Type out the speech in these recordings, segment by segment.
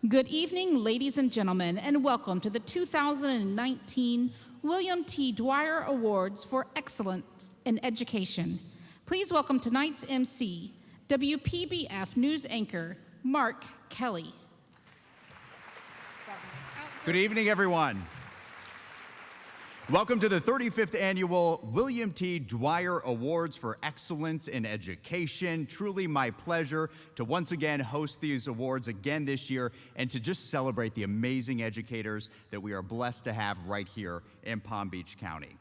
Good evening, ladies and gentlemen, and welcome to the 2019 William T. Dwyer Awards for Excellence in Education. Please welcome tonight's MC, WPBF News anchor, Mark Kelly. Good evening, everyone. Welcome to the 35th Annual William T. Dwyer Awards for Excellence in Education. Truly my pleasure to once again host these awards again this year and to just celebrate the amazing educators that we are blessed to have right here in Palm Beach County.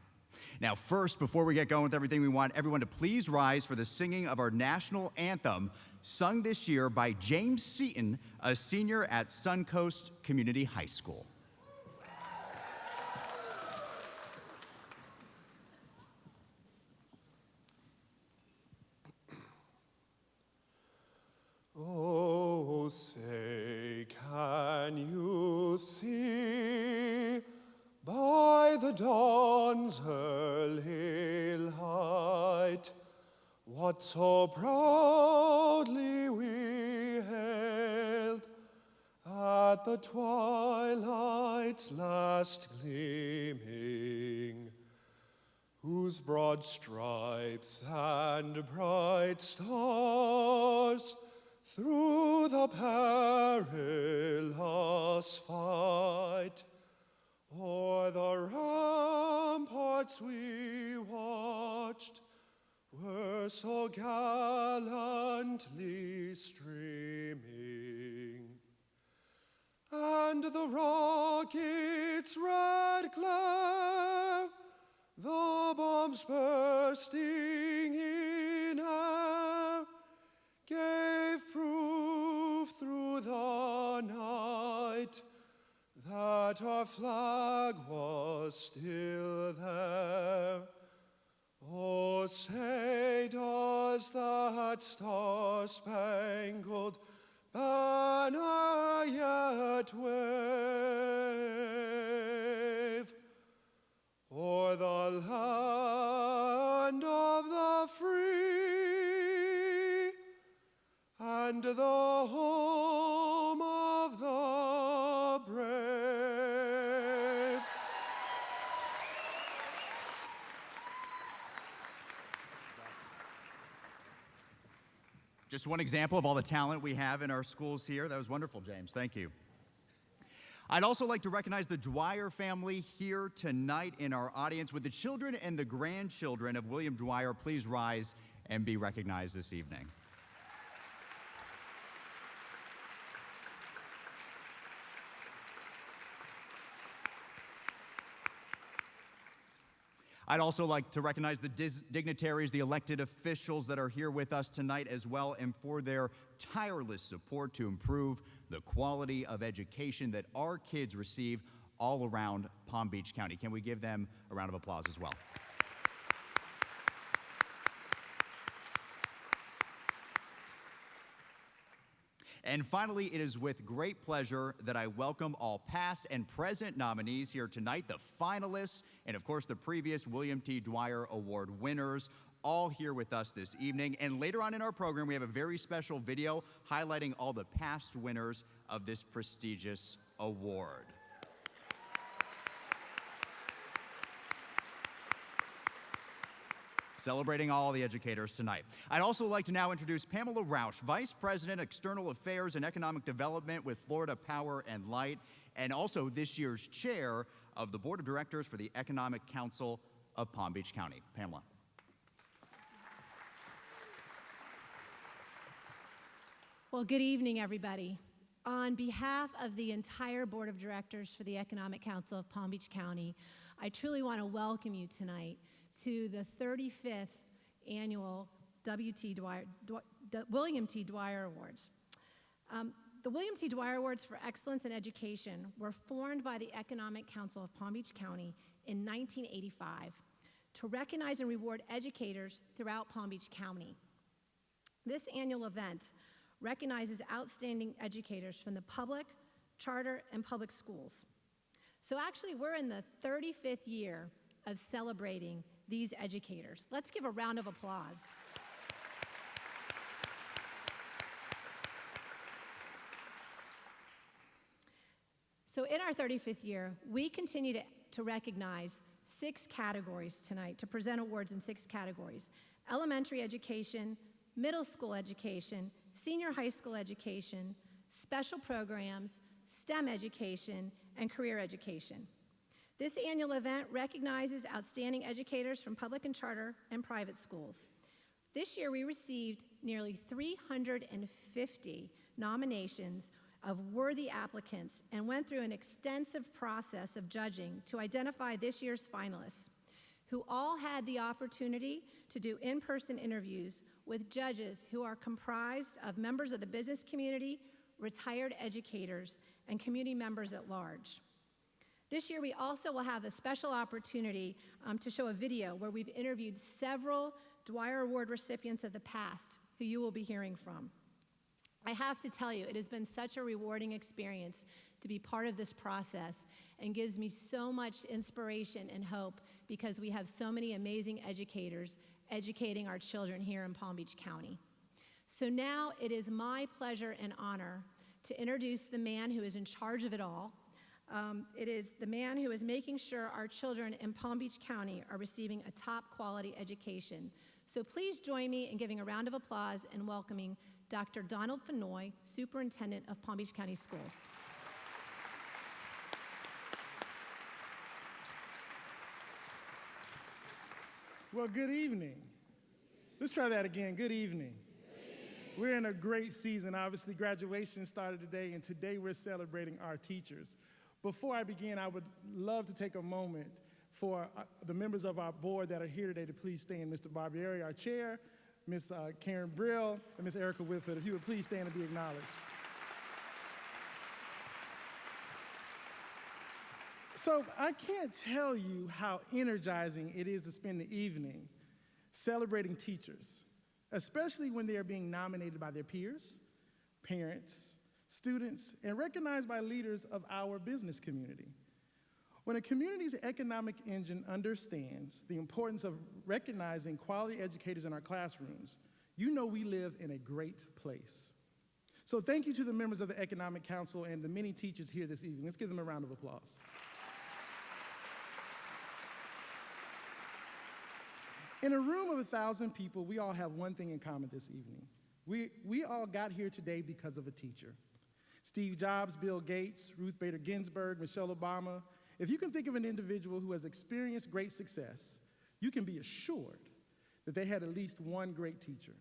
Now, first, before we get going with everything, we want everyone to please rise for the singing of our national anthem, sung this year by James Seaton, a senior at Suncoast Community High School. Oh, say, can you see by the dawn's early light what so proudly we hailed at the twilight's last gleaming, whose broad stripes and bright stars through the perilous fight o'er the ramparts we watched were so gallantly streaming, and the rocket's red glare, the bombs bursting in air, gave proof through the night that our flag was still there. Oh, say, does that star-spangled banner yet wave o'er the land of the free and the home of the brave? Just one example of all the talent we have in our schools here. That was wonderful, James. Thank you. I'd also like to recognize the Dwyer family here tonight in our audience. With the children and the grandchildren of William Dwyer, please rise and be recognized this evening. I'd also like to recognize the dignitaries, the elected officials that are here with us tonight as well, and for their tireless support to improve the quality of education that our kids receive all around Palm Beach County. Can we give them a round of applause as well? And finally, it is with great pleasure that I welcome all past and present nominees here tonight, the finalists, and of course the previous William T. Dwyer Award winners, all here with us this evening. And later on in our program, we have a very special video highlighting all the past winners of this prestigious award. Celebrating all the educators tonight. I'd also like to now introduce Pamela Rausch, Vice President, External Affairs and Economic Development with Florida Power and Light, and also this year's chair of the Board of Directors for the Economic Council of Palm Beach County. Pamela. Well, good evening, everybody. On behalf of the entire Board of Directors for the Economic Council of Palm Beach County, I truly want to welcome you tonight to the 35th Annual William T. Dwyer Awards. The William T. Dwyer Awards for Excellence in Education were formed by the Economic Council of Palm Beach County in 1985 to recognize and reward educators throughout Palm Beach County. This annual event recognizes outstanding educators from the public, charter, and public schools. So actually, we're in the 35th year of celebrating these educators. Let's give a round of applause. So in our 35th year, we continue to recognize 6 categories tonight, to present awards in 6 categories: elementary education, middle school education, senior high school education, special programs, STEM education, and career education. This annual event recognizes outstanding educators from public and charter and private schools. This year, we received nearly 350 nominations of worthy applicants and went through an extensive process of judging to identify this year's finalists, who all had the opportunity to do in-person interviews with judges who are comprised of members of the business community, retired educators, and community members at large. This year, we also will have a special opportunity to show a video where we've interviewed several Dwyer Award recipients of the past who you will be hearing from. I have to tell you, it has been such a rewarding experience to be part of this process and gives me so much inspiration and hope because we have so many amazing educators educating our children here in Palm Beach County. So now it is my pleasure and honor to introduce the man who is in charge of it all. It is the man who is making sure our children in Palm Beach County are receiving a top quality education. So please join me in giving a round of applause and welcoming Dr. Donald Fenoy, Superintendent of Palm Beach County Schools. Well, good evening. Let's try that again. Good evening. We're in a great season. Obviously, graduation started today, and today we're celebrating our teachers. Before I begin, I would love to take a moment for the members of our board that are here today to please stand. Mr. Barbieri, our chair, Ms. Karen Brill, and Ms. Erica Whitfield, if you would please stand and be acknowledged. So I can't tell you how energizing it is to spend the evening celebrating teachers, especially when they are being nominated by their peers, parents, students, and recognized by leaders of our business community. When a community's economic engine understands the importance of recognizing quality educators in our classrooms, you know we live in a great place. So thank you to the members of the Economic Council and the many teachers here this evening. Let's give them a round of applause. In a room of 1,000 people, we all have one thing in common this evening. We all got here today because of a teacher. Steve Jobs, Bill Gates, Ruth Bader Ginsburg, Michelle Obama. If you can think of an individual who has experienced great success, you can be assured that they had at least one great teacher.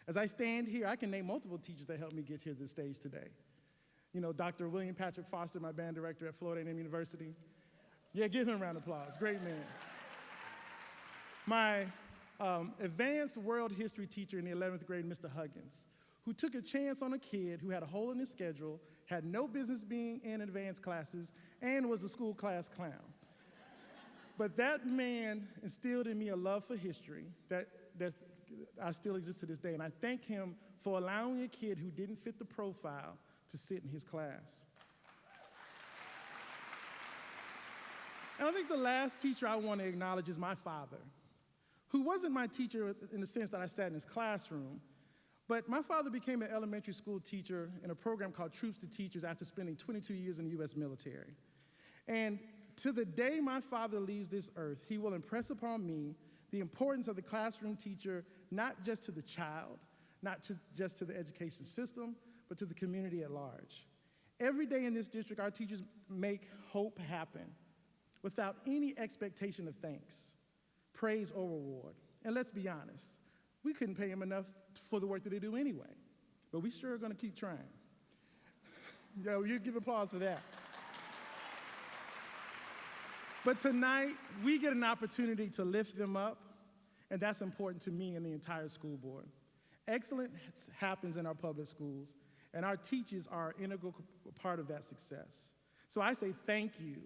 As I stand here, I can name multiple teachers that helped me get here to the stage today. You know, Dr. William Patrick Foster, my band director at Florida A&M University. Yeah, give him a round of applause. Great man. My advanced world history teacher in the 11th grade, Mr. Huggins, who took a chance on a kid who had a hole in his schedule, had no business being in advanced classes, and was a school class clown. But that man instilled in me a love for history that I still exist to this day, and I thank him for allowing a kid who didn't fit the profile to sit in his class. And I think the last teacher I want to acknowledge is my father, who wasn't my teacher in the sense that I sat in his classroom, but my father became an elementary school teacher in a program called Troops to Teachers after spending 22 years in the U.S. military. And to the day my father leaves this earth, he will impress upon me the importance of the classroom teacher, not just to the child, not just to the education system, but to the community at large. Every day in this district, our teachers make hope happen without any expectation of thanks, praise, or reward. And let's be honest, we couldn't pay them enough for the work that they do anyway, but we sure are gonna keep trying. Yo, you give applause for that. But tonight, we get an opportunity to lift them up, and that's important to me and the entire school board. Excellence happens in our public schools, and our teachers are an integral part of that success. So I say thank you,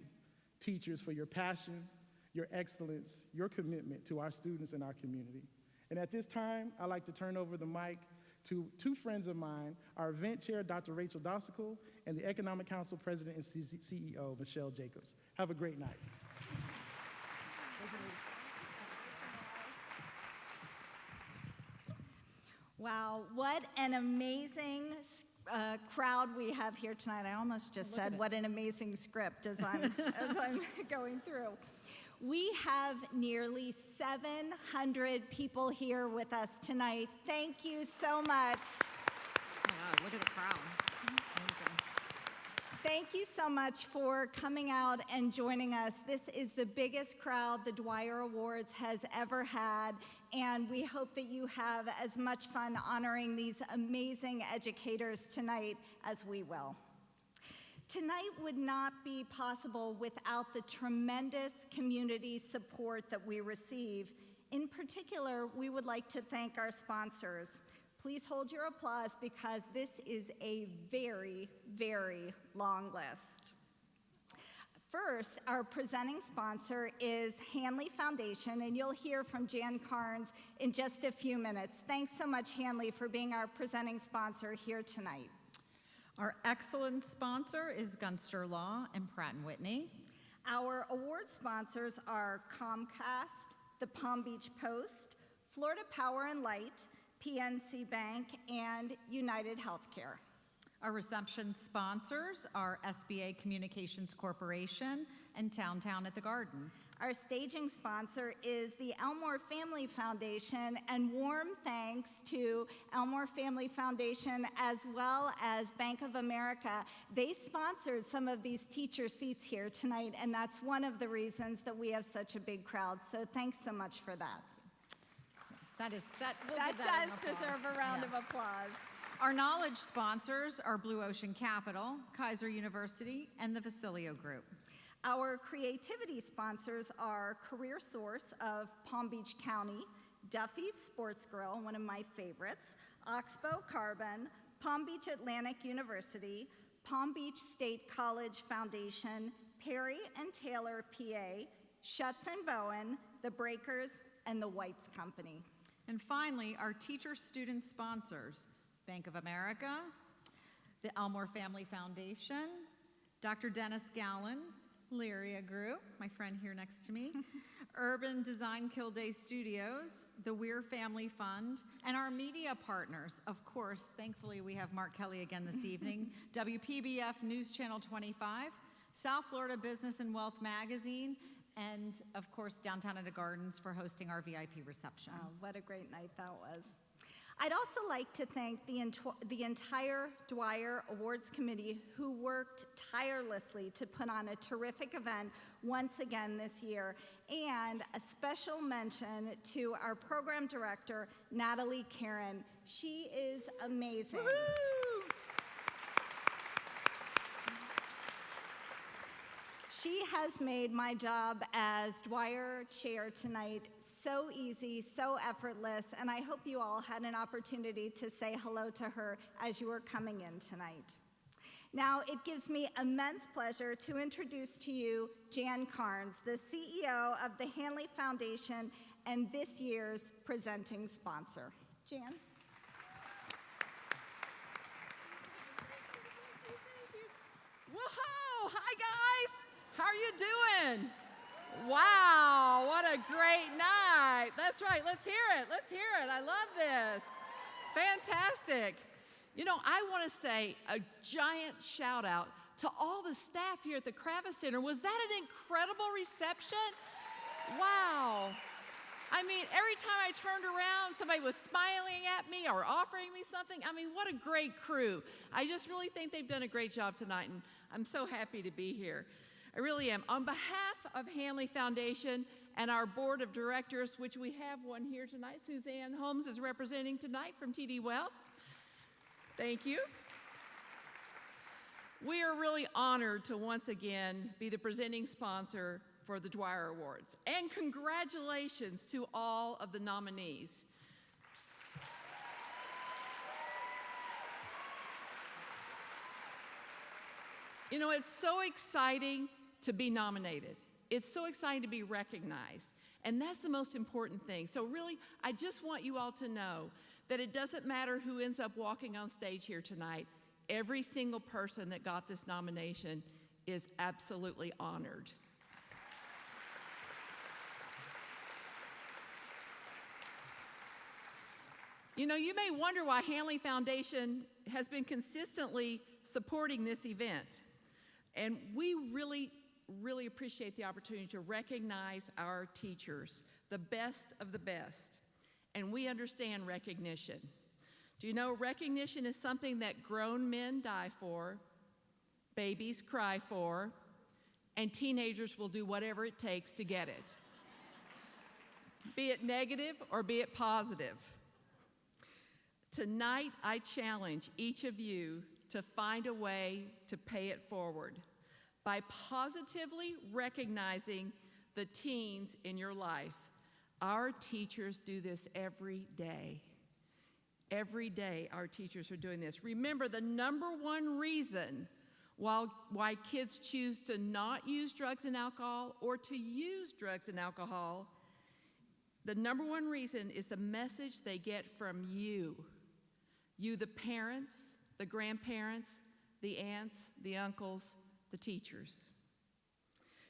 teachers, for your passion, your excellence, your commitment to our students and our community. And at this time, I'd like to turn over the mic to two friends of mine, our event chair, Dr. Rachel Dossicle, and the Economic Council President and CEO, Michelle Jacobs. Have a great night. Wow, what an amazing crowd we have here tonight. I almost just said what an amazing script as I'm, as I'm going through. We have nearly 700 people here with us tonight. Thank you so much. Wow, look at the crowd. Amazing. Thank you so much for coming out and joining us. This is the biggest crowd the Dwyer Awards has ever had, and we hope that you have as much fun honoring these amazing educators tonight as we will. Tonight would not be possible without the tremendous community support that we receive. In particular, we would like to thank our sponsors. Please hold your applause because this is a very, very long list. First, our presenting sponsor is Hanley Foundation, and you'll hear from Jan Carnes in just a few minutes. Thanks so much, Hanley, for being our presenting sponsor here tonight. Our excellent sponsor is Gunster Law and Pratt & Whitney. Our award sponsors are Comcast, the Palm Beach Post, Florida Power and Light, PNC Bank, and United Healthcare. Our reception sponsors are SBA Communications Corporation and Town at the Gardens. Our staging sponsor is the Elmore Family Foundation, and warm thanks to Elmore Family Foundation as well as Bank of America. They sponsored some of these teacher seats here tonight, and that's one of the reasons that we have such a big crowd. So thanks so much for that. That does an applause. deserve a round of Yes. applause. Our knowledge sponsors are Blue Ocean Capital, Kaiser University, and the Vasilio Group. Our creativity sponsors are Career Source of Palm Beach County, Duffy's Sports Grill, one of my favorites, Oxbow Carbon, Palm Beach Atlantic University, Palm Beach State College Foundation, Perry and Taylor, PA, Schutz and Bowen, The Breakers, and the Whites Company. And finally, our teacher-student sponsors, Bank of America, the Elmore Family Foundation, Dr. Dennis Gallen, Lyria Group, my friend here next to me, Urban Design Kilday Studios, the Weir Family Fund, and our media partners. Of course, thankfully we have Mark Kelly again this evening, WPBF News Channel 25, South Florida Business and Wealth Magazine, and of course, Downtown at the Gardens for hosting our VIP reception. Oh, what a great night that was. I'd also like to thank the entire Dwyer Awards Committee who worked tirelessly to put on a terrific event once again this year, and a special mention to our program director, Natalie Karen. She is amazing. Woo-hoo! She has made my job as Dwyer Chair tonight so easy, so effortless, and I hope you all had an opportunity to say hello to her as you were coming in tonight. Now, it gives me immense pleasure to introduce to you Jan Carnes, the CEO of the Hanley Foundation and this year's presenting sponsor. Jan? Whoa! Hi, guys! How are you doing? Wow, what a great night. That's right, let's hear it. Let's hear it. I love this. Fantastic. You know, I want to say a giant shout out to all the staff here at the Kravis Center. Was that an incredible reception? Wow. I mean, every time I turned around, somebody was smiling at me or offering me something. I mean, what a great crew. I just really think they've done a great job tonight, and I'm so happy to be here. I really am. On behalf of Hanley Foundation and our board of directors, which we have one here tonight, Suzanne Holmes is representing tonight from TD Wealth. Thank you. We are really honored to once again be the presenting sponsor for the Dwyer Awards. And congratulations to all of the nominees. You know, it's so exciting to be nominated. It's so exciting to be recognized. And that's the most important thing. So really, I just want you all to know that it doesn't matter who ends up walking on stage here tonight. Every single person that got this nomination is absolutely honored. You know, you may wonder why Hanley Foundation has been consistently supporting this event. And we really, really appreciate the opportunity to recognize our teachers, the best of the best. And we understand recognition. Do you know recognition is something that grown men die for, babies cry for, and teenagers will do whatever it takes to get it, be it negative or be it positive. Tonight, I challenge each of you to find a way to pay it forward by positively recognizing the teens in your life. Our teachers do this every day. Every day, our teachers are doing this. Remember, the number one reason why kids choose to not use drugs and alcohol or to use drugs and alcohol, the number one reason is the message they get from you. You, the parents, the grandparents, the aunts, the uncles, the teachers.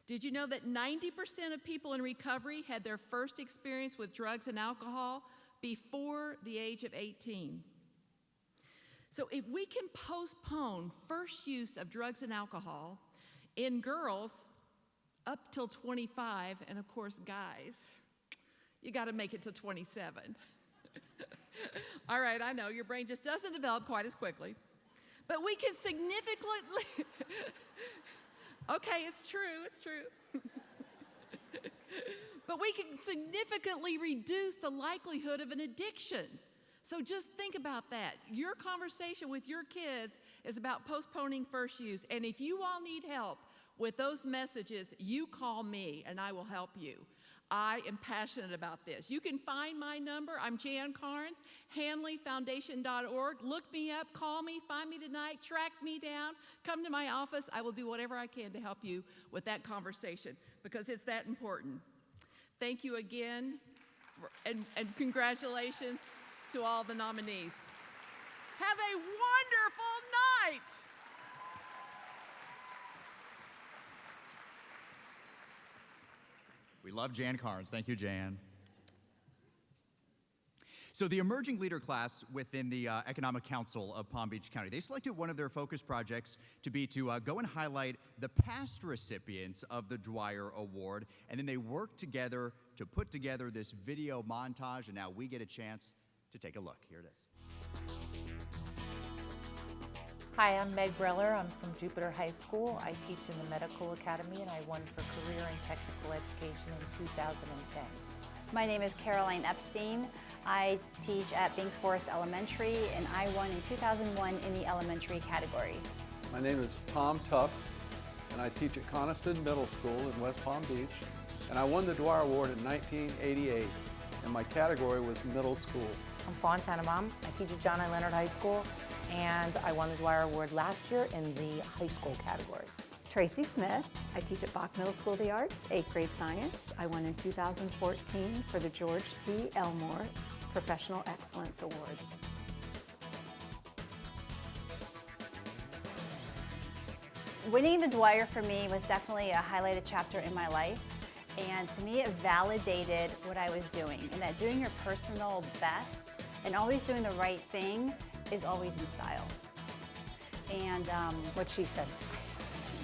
Did you know that 90% of people in recovery had their first experience with drugs and alcohol before the age of 18? So if we can postpone first use of drugs and alcohol in girls up till 25, and of course guys, you got to make it to 27. All right, I know your brain just doesn't develop quite as quickly, but we can significantly, okay, it's true. But we can significantly reduce the likelihood of an addiction. So just think about that. Your conversation with your kids is about postponing first use. And if you all need help with those messages, you call me and I will help you. I am passionate about this. You can find my number. I'm Jan Carnes, HanleyFoundation.org. Look me up, call me, find me tonight, track me down, come to my office. I will do whatever I can to help you with that conversation because it's that important. Thank you again, and congratulations to all the nominees. Have a wonderful night. We love Jan Carnes. Thank you, Jan. So the Emerging Leader class within the Economic Council of Palm Beach County, they selected one of their focus projects to be to go and highlight the past recipients of the Dwyer Award, and then they worked together to put together this video montage, and now we get a chance to take a look. Here it is. Hi, I'm Meg Breller. I'm from Jupiter High School. I teach in the Medical Academy, and I won for Career and Technical Education in 2010. My name is Caroline Epstein. I teach at Banks Forest Elementary, and I won in 2001 in the elementary category. My name is Tom Tufts, and I teach at Coniston Middle School in West Palm Beach, and I won the Dwyer Award in 1988, and my category was middle school. I'm Fawn Tannenbaum. I teach at John I. Leonard High School, and I won the Dwyer Award last year in the high school category. Tracy Smith. I teach at Bach Middle School of the Arts, 8th grade science. I won in 2014 for the George T. Elmore Professional Excellence Award. Winning the Dwyer for me was definitely a highlighted chapter in my life. And to me, it validated what I was doing, and that doing your personal best and always doing the right thing is always in style. And What she said.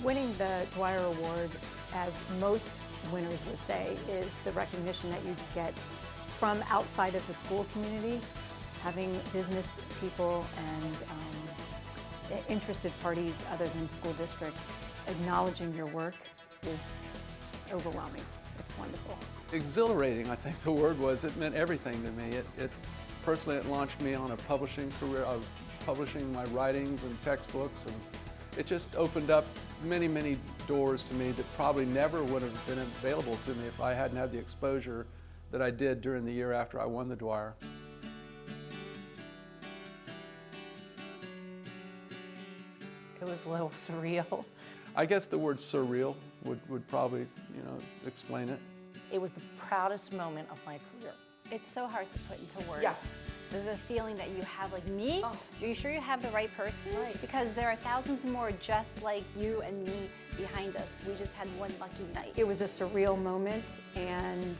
Winning the Dwyer Award, as most winners would say, is the recognition that you get from outside of the school community, having business people and interested parties other than school district acknowledging your work is overwhelming. It's wonderful. Exhilarating, I think the word was. It meant everything to me. Personally, it launched me on a publishing career of publishing my writings and textbooks, and it just opened up many, many doors to me that probably never would have been available to me if I hadn't had the exposure that I did during the year after I won the Dwyer. It was a little surreal. I guess the word surreal would probably, explain it. It was the proudest moment of my career. it's so hard to put into words. Yes. The feeling that you have, like me, are you sure you have the right person? Right. Because there are thousands more just like you and me behind us. We just had one lucky night. It was a surreal moment, and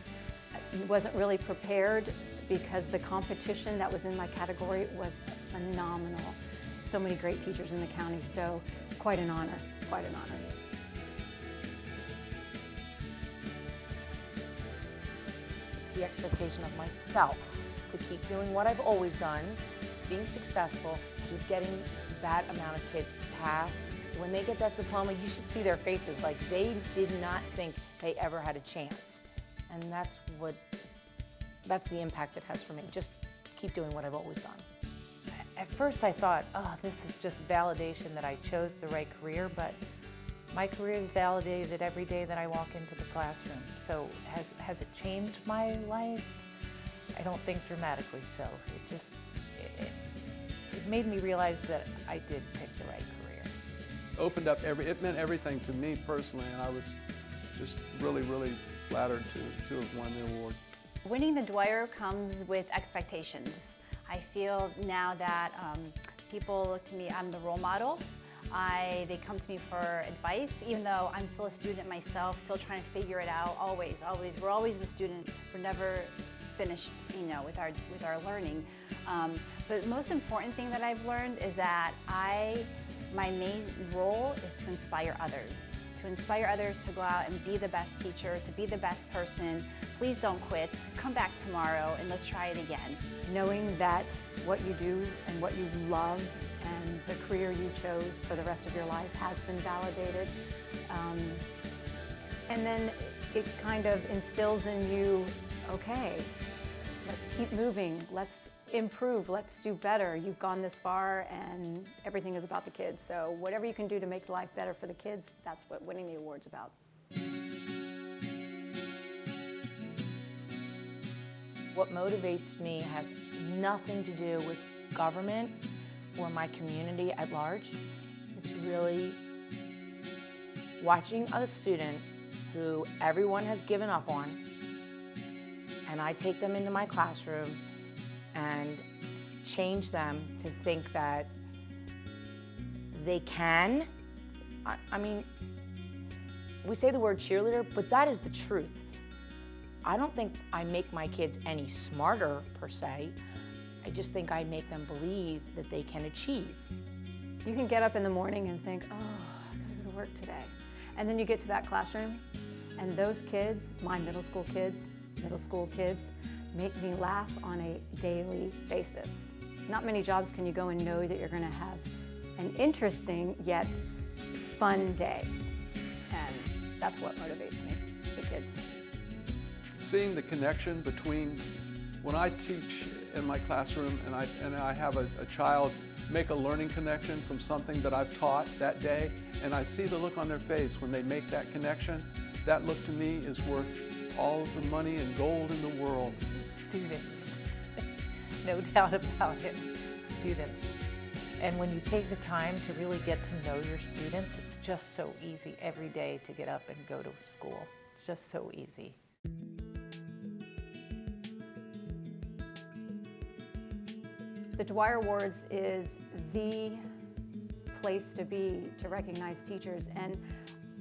I wasn't really prepared because the competition that was in my category was phenomenal. So many great teachers in the county, so quite an honor, quite an honor. It's the expectation of myself to keep doing what I've always done, being successful, keep getting that amount of kids to pass. When they get that diploma, you should see their faces like they did not think they ever had a chance. And that's the impact it has for me. Just keep doing what I've always done. At first I thought, oh, this is just validation that I chose the right career, but my career is validated every day that I walk into the classroom. So has it changed my life? I don't think dramatically so. It made me realize that I did pick the right career. Opened up it meant everything to me personally, and I was just really, really flattered to have won the award. Winning the Dwyer comes with expectations. I feel now that people look to me, I'm the role model. They come to me for advice, even though I'm still a student myself, still trying to figure it out, always. We're always the student. We're never finished, with our learning. But the most important thing that I've learned is that my main role is to inspire others. To inspire others to go out and be the best teacher, to be the best person. Please don't quit. Come back tomorrow and let's try it again. Knowing that what you do and what you love and the career you chose for the rest of your life has been validated. And then it kind of instills in you, okay, let's keep moving, let's improve, let's do better. You've gone this far and everything is about the kids. So whatever you can do to make life better for the kids, that's what winning the award's about. What motivates me has nothing to do with government or my community at large. It's really watching a student who everyone has given up on, and I take them into my classroom and change them to think that they can. I mean, we say the word cheerleader, but that is the truth. I don't think I make my kids any smarter per se. I just think I make them believe that they can achieve. You can get up in the morning and think, oh, I gotta go to work today. And then you get to that classroom and those kids, my middle school kids, make me laugh on a daily basis. Not many jobs can you go and know that you're gonna have an interesting yet fun day. And that's what motivates me, the kids. Seeing the connection between when I teach in my classroom and I have a child make a learning connection from something that I've taught that day, and I see the look on their face when they make that connection, that look to me is worth all of the money and gold in the world. Students, no doubt about it, students. And when you take the time to really get to know your students, it's just so easy every day to get up and go to school. It's just so easy. The Dwyer Awards is the place to be to recognize teachers, and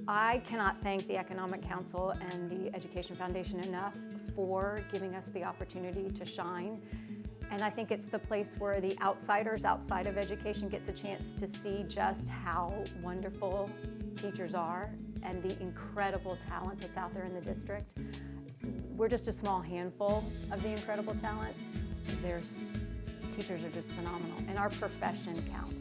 I cannot thank the Economic Council and the Education Foundation enough for giving us the opportunity to shine. And I think it's the place where the outsiders outside of education gets a chance to see just how wonderful teachers are and the incredible talent that's out there in the district. We're just a small handful of the incredible talent. Teachers are just phenomenal, and our profession counts,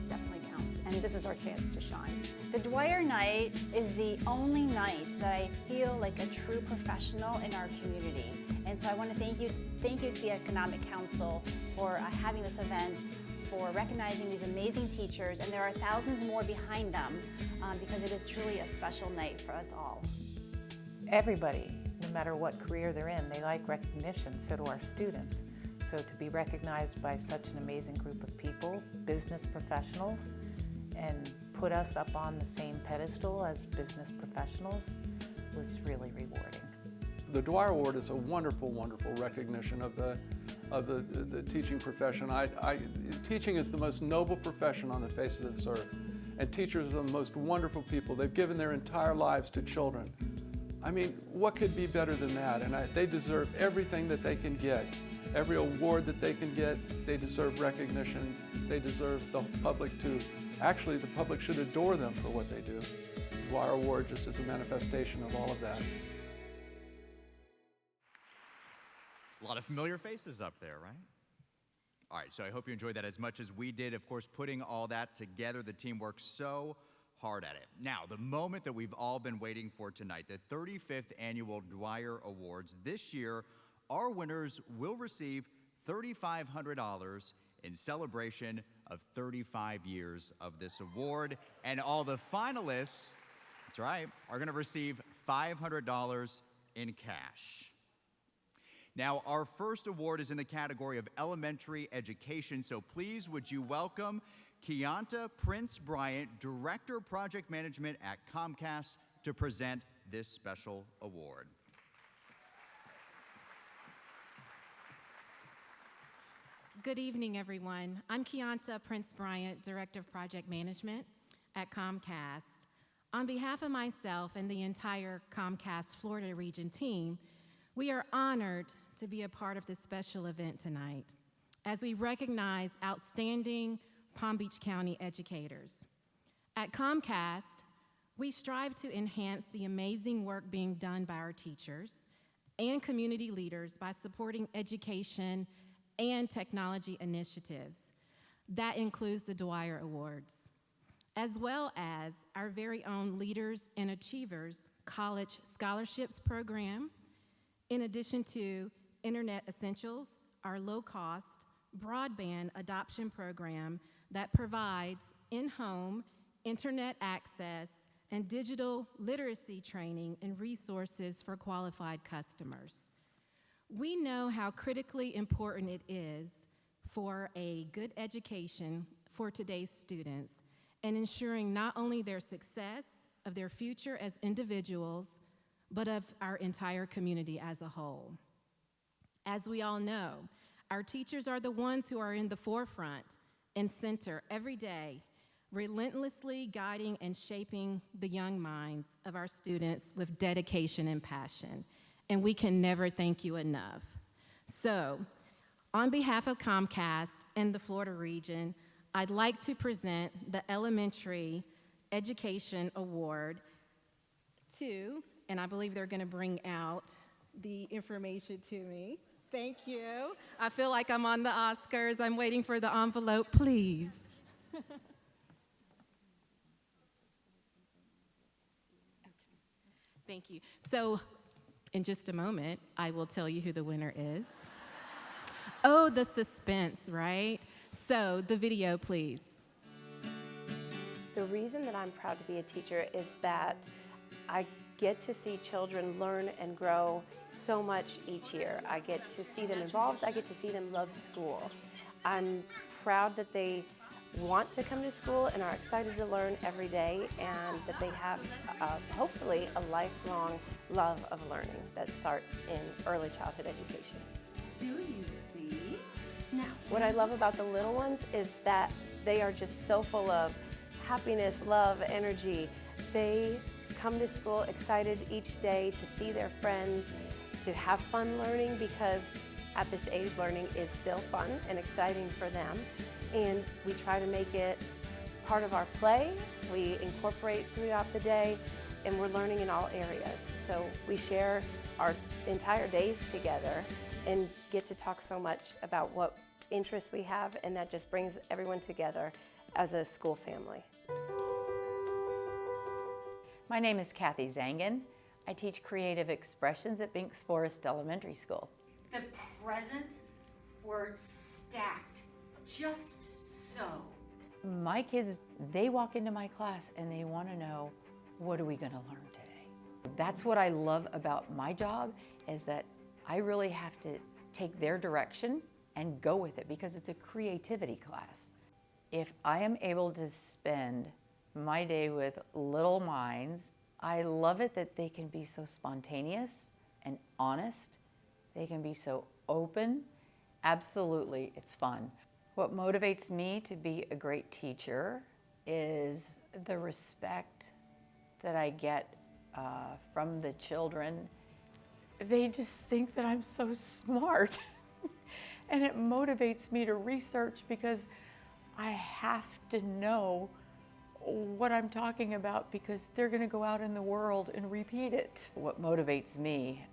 definitely counts, and this is our chance to shine. The Dwyer Night is the only night that I feel like a true professional in our community. And so I want to thank you to the Economic Council for having this event, for recognizing these amazing teachers, and there are thousands more behind them because it is truly a special night for us all. Everybody, no matter what career they're in, they like recognition, so do our students. So to be recognized by such an amazing group of people, business professionals, and put us up on the same pedestal as business professionals was really rewarding. The Dwyer Award is a wonderful, wonderful recognition of the teaching profession. Teaching is the most noble profession on the face of this earth, and teachers are the most wonderful people. They've given their entire lives to children. I mean, what could be better than that? And they deserve everything that they can get. Every award that they can get, they deserve recognition. They deserve the public to, actually the public should adore them for what they do. The Dwyer Award just is a manifestation of all of that. A lot of familiar faces up there, right? All right, so I hope you enjoyed that as much as we did. Of course, putting all that together, the team worked so hard at it. Now, the moment that we've all been waiting for tonight, the 35th Annual Dwyer Awards. This year, our winners will receive $3,500 in celebration of 35 years of this award. And all the finalists, that's right, are going to receive $500 in cash. Now, our first award is in the category of elementary education, so please would you welcome Keonta Prince Bryant, Director of Project Management at Comcast, to present this special award. Good evening, everyone. I'm Keonta Prince Bryant, Director of Project Management at Comcast. On behalf of myself and the entire Comcast Florida Region team, we are honored to be a part of this special event tonight as we recognize outstanding Palm Beach County educators. At Comcast, we strive to enhance the amazing work being done by our teachers and community leaders by supporting education and technology initiatives. That includes the Dwyer Awards, as well as our very own Leaders and Achievers College Scholarships Program, in addition to Internet Essentials, our low-cost broadband adoption program that provides in-home internet access and digital literacy training and resources for qualified customers. We know how critically important it is for a good education for today's students and ensuring not only their success of their future as individuals, but of our entire community as a whole. As we all know, our teachers are the ones who are in the forefront and center every day, relentlessly guiding and shaping the young minds of our students with dedication and passion. And we can never thank you enough. So, on behalf of Comcast and the Florida region, I'd like to present the Elementary Education Award to, and I believe they're going to bring out the information to me. Thank you. I feel like I'm on the Oscars. I'm waiting for the envelope, please. Thank you. So, in just a moment, I will tell you who the winner is. Oh, the suspense, right? So, the video, please. The reason that I'm proud to be a teacher is that I get to see children learn and grow so much each year. I get to see them involved. I get to see them love school. I'm proud that they want to come to school and are excited to learn every day, and that they have hopefully a lifelong love of learning that starts in early childhood education. Do you see? Now, what I love about the little ones is that they are just so full of happiness, love, energy. They come to school excited each day to see their friends, to have fun learning, because at this age learning is still fun and exciting for them. And we try to make it part of our play. We incorporate throughout the day, and we're learning in all areas. So we share our entire days together and get to talk so much about what interests we have, and that just brings everyone together as a school family. My name is Kathy Zangen. I teach creative expressions at Binks Forest Elementary School. the presents were stacked, just so. My kids, they walk into my class and they want to know, what are we going to learn today? That's what I love about my job, is that I really have to take their direction and go with it, because it's a creativity class. If I am able to spend my day with little minds, I love it that they can be so spontaneous and honest. They can be so open. Absolutely, it's fun. What motivates me to be a great teacher is the respect that I get from the children, they just think that I'm so smart. And it motivates me to research because I have to know what I'm talking about because they're going to go out in the world and repeat it. What motivates me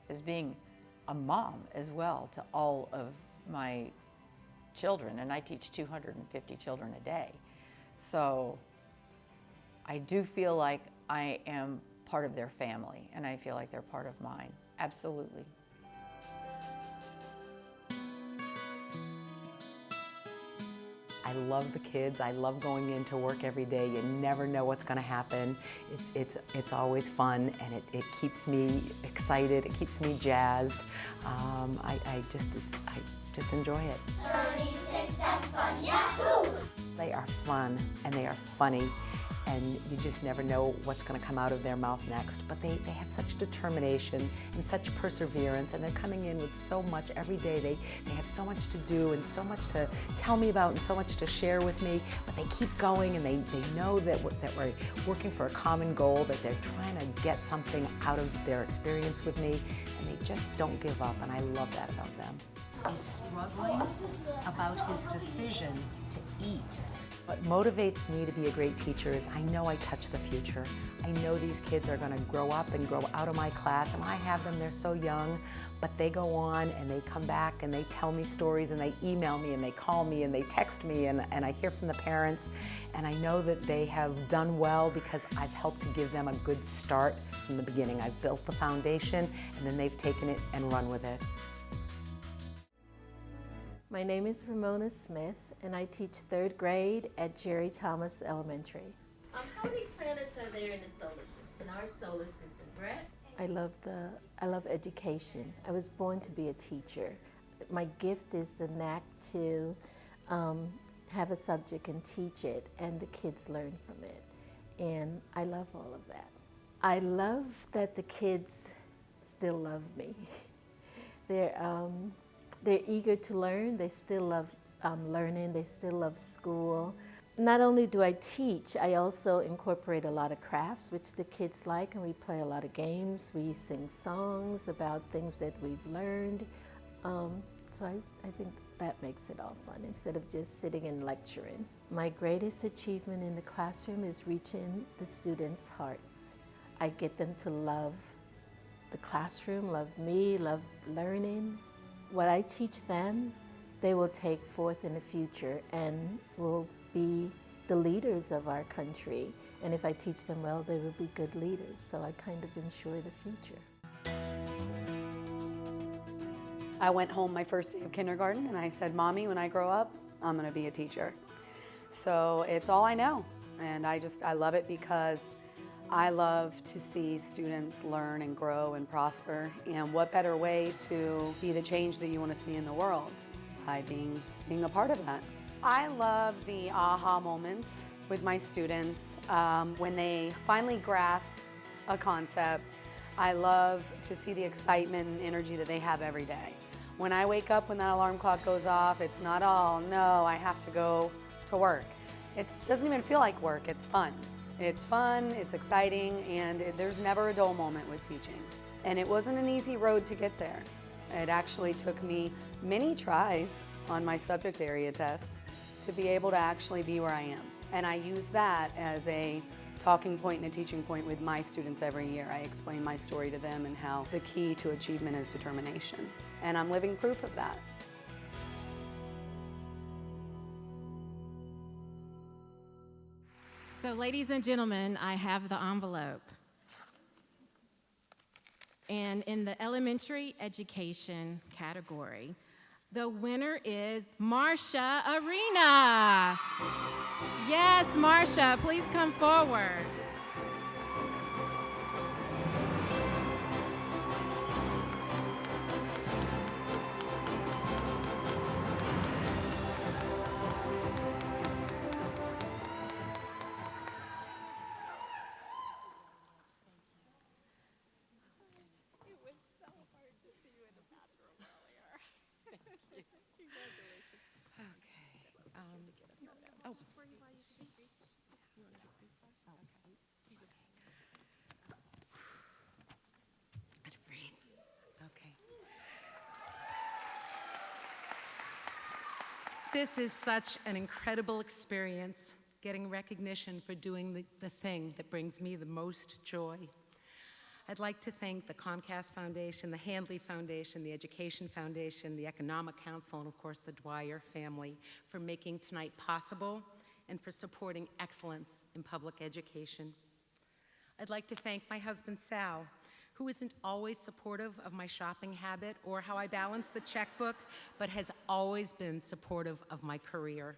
is being a mom as well to all of my children, and I teach 250 children a day. So I do feel like I am part of their family, and I feel like they're part of mine. Absolutely. I love the kids. I love going into work every day. You never know what's going to happen. It's always fun, and it keeps me excited. It keeps me jazzed. I just enjoy it. 36, that's fun, yahoo! They are fun, and they are funny, and you just never know what's going to come out of their mouth next. But they have such determination and such perseverance, and they're coming in with so much every day. They have so much to do and so much to tell me about and so much to share with me, but they keep going, and they know that we're working for a common goal, that they're trying to get something out of their experience with me, and they just don't give up, and I love that about them. He's struggling about his decision to eat. What motivates me to be a great teacher is I know I touch the future. I know these kids are going to grow up and grow out of my class, and when I have them, they're so young, but they go on and they come back and they tell me stories and they email me and they call me and they text me, and I hear from the parents, and I know that they have done well because I've helped to give them a good start from the beginning. I've built the foundation, and then they've taken it and run with it. My name is Ramona Smith, and I teach 3rd grade at Jerry Thomas Elementary. How many planets are there in the solar system, in our solar system, Brett? I love education. I was born to be a teacher. My gift is the knack to have a subject and teach it, and the kids learn from it. And I love all of that. I love that the kids still love me. They're eager to learn. They still love learning. They still love school. Not only do I teach, I also incorporate a lot of crafts, which the kids like, and we play a lot of games. We sing songs about things that we've learned. So I think that makes it all fun instead of just sitting and lecturing. My greatest achievement in the classroom is reaching the students' hearts. I get them to love the classroom, love me, love learning. What I teach them, they will take forth in the future and will be the leaders of our country. And if I teach them well, they will be good leaders. So I kind of ensure the future. I went home my first day of kindergarten and I said, Mommy, when I grow up, I'm gonna be a teacher. So it's all I know. And I love it because I love to see students learn and grow and prosper. And what better way to be the change that you want to see in the world by being a part of that. I love the aha moments with my students when they finally grasp a concept. I love to see the excitement and energy that they have every day. When I wake up, when that alarm clock goes off, it's not, oh no, I have to go to work. It doesn't even feel like work, it's fun. It's fun, it's exciting, and there's never a dull moment with teaching. And it wasn't an easy road to get there. It actually took me many tries on my subject area test to be able to actually be where I am. And I use that as a talking point and a teaching point with my students every year. I explain my story to them and how the key to achievement is determination. And I'm living proof of that. So, ladies and gentlemen, I have the envelope. And in the elementary education category, the winner is Marsha Arena. Yes, Marsha, please come forward. This is such an incredible experience, getting recognition for doing the thing that brings me the most joy. I'd like to thank the Comcast Foundation, the Handley Foundation, the Education Foundation, the Economic Council, and of course the Dwyer family for making tonight possible and for supporting excellence in public education. I'd like to thank my husband, Sal, who isn't always supportive of my shopping habit or how I balance the checkbook, but has always been supportive of my career.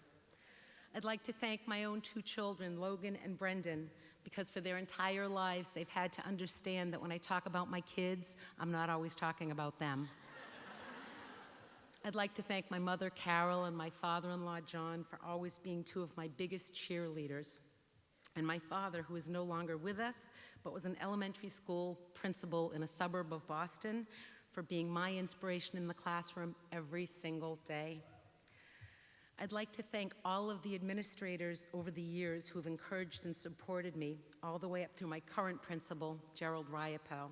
I'd like to thank my own 2 children, Logan and Brendan, because for their entire lives, they've had to understand that when I talk about my kids, I'm not always talking about them. I'd like to thank my mother, Carol, and my father-in-law, John, for always being 2 of my biggest cheerleaders. And my father, who is no longer with us, but was an elementary school principal in a suburb of Boston, for being my inspiration in the classroom every single day. I'd like to thank all of the administrators over the years who have encouraged and supported me, all the way up through my current principal, Gerald Riopel,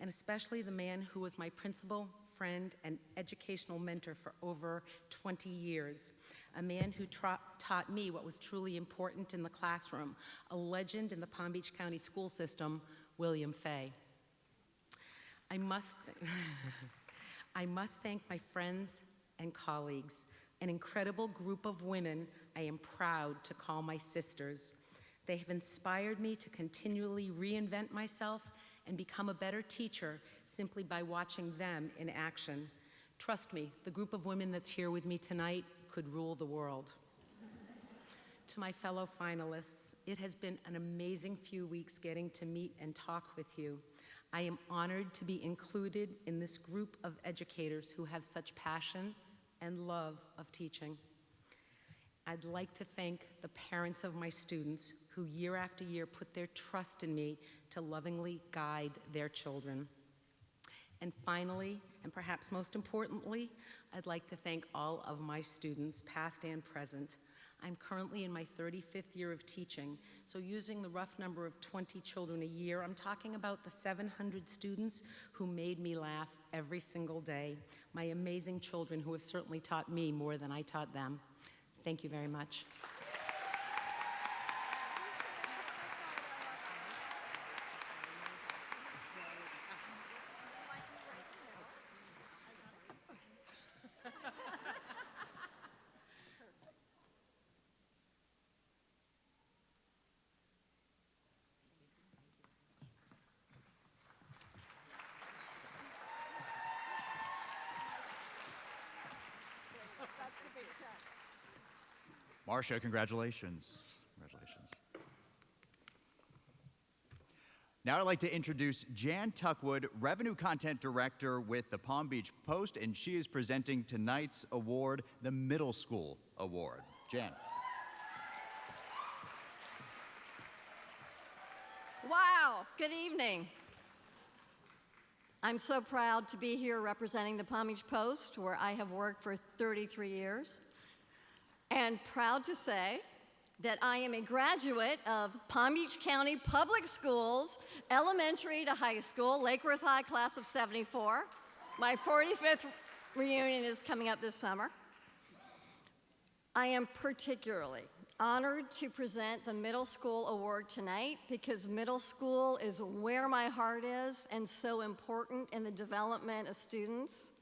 and especially the man who was my principal, friend, and educational mentor for over 20 years, a man who taught me what was truly important in the classroom, a legend in the Palm Beach County school system, William Fay. I must thank my friends and colleagues, an incredible group of women I am proud to call my sisters. They have inspired me to continually reinvent myself and become a better teacher simply by watching them in action. Trust me, the group of women that's here with me tonight could rule the world. To my fellow finalists, it has been an amazing few weeks getting to meet and talk with you. I am honored to be included in this group of educators who have such passion and love of teaching. I'd like to thank the parents of my students who year after year put their trust in me to lovingly guide their children. And finally, and perhaps most importantly, I'd like to thank all of my students, past and present. I'm currently in my 35th year of teaching, so using the rough number of 20 children a year, I'm talking about the 700 students who made me laugh every single day, my amazing children who have certainly taught me more than I taught them. Thank you very much. Marcia, congratulations. Congratulations. Now I'd like to introduce Jan Tuckwood, Revenue Content Director with the Palm Beach Post, and she is presenting tonight's award, the Middle School Award. Jan. Wow, good evening. I'm so proud to be here representing the Palm Beach Post, where I have worked for 33 years. And proud to say that I am a graduate of Palm Beach County Public Schools, elementary to high school, Lake Worth High class of 74. My 45th reunion is coming up this summer. I am particularly honored to present the Middle School Award tonight because middle school is where my heart is and so important in the development of students.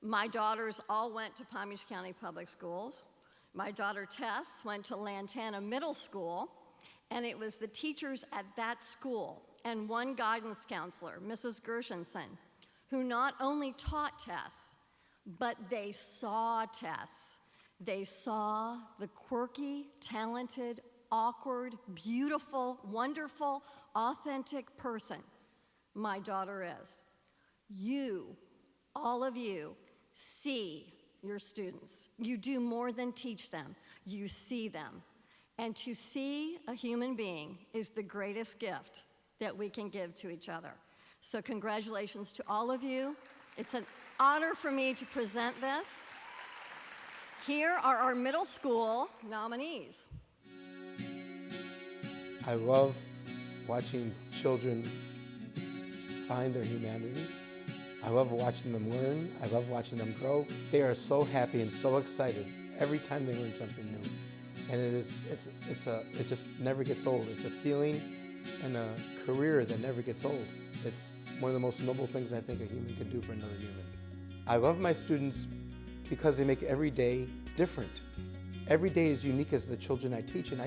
My daughters all went to Palm Beach County Public Schools. My daughter Tess went to Lantana Middle School, and it was the teachers at that school and one guidance counselor, Mrs. Gershenson, who not only taught Tess, but they saw Tess. They saw the quirky, talented, awkward, beautiful, wonderful, authentic person my daughter is. You, all of you, see your students. You do more than teach them. You see them. And to see a human being is the greatest gift that we can give to each other. So congratulations to all of you. It's an honor for me to present this. Here are our middle school nominees. I love watching children find their humanity. I love watching them learn. I love watching them grow. They are so happy and so excited every time they learn something new. And it just never gets old. It's a feeling and a career that never gets old. It's one of the most noble things I think a human can do for another human. I love my students because they make every day different. Every day is unique as the children I teach, and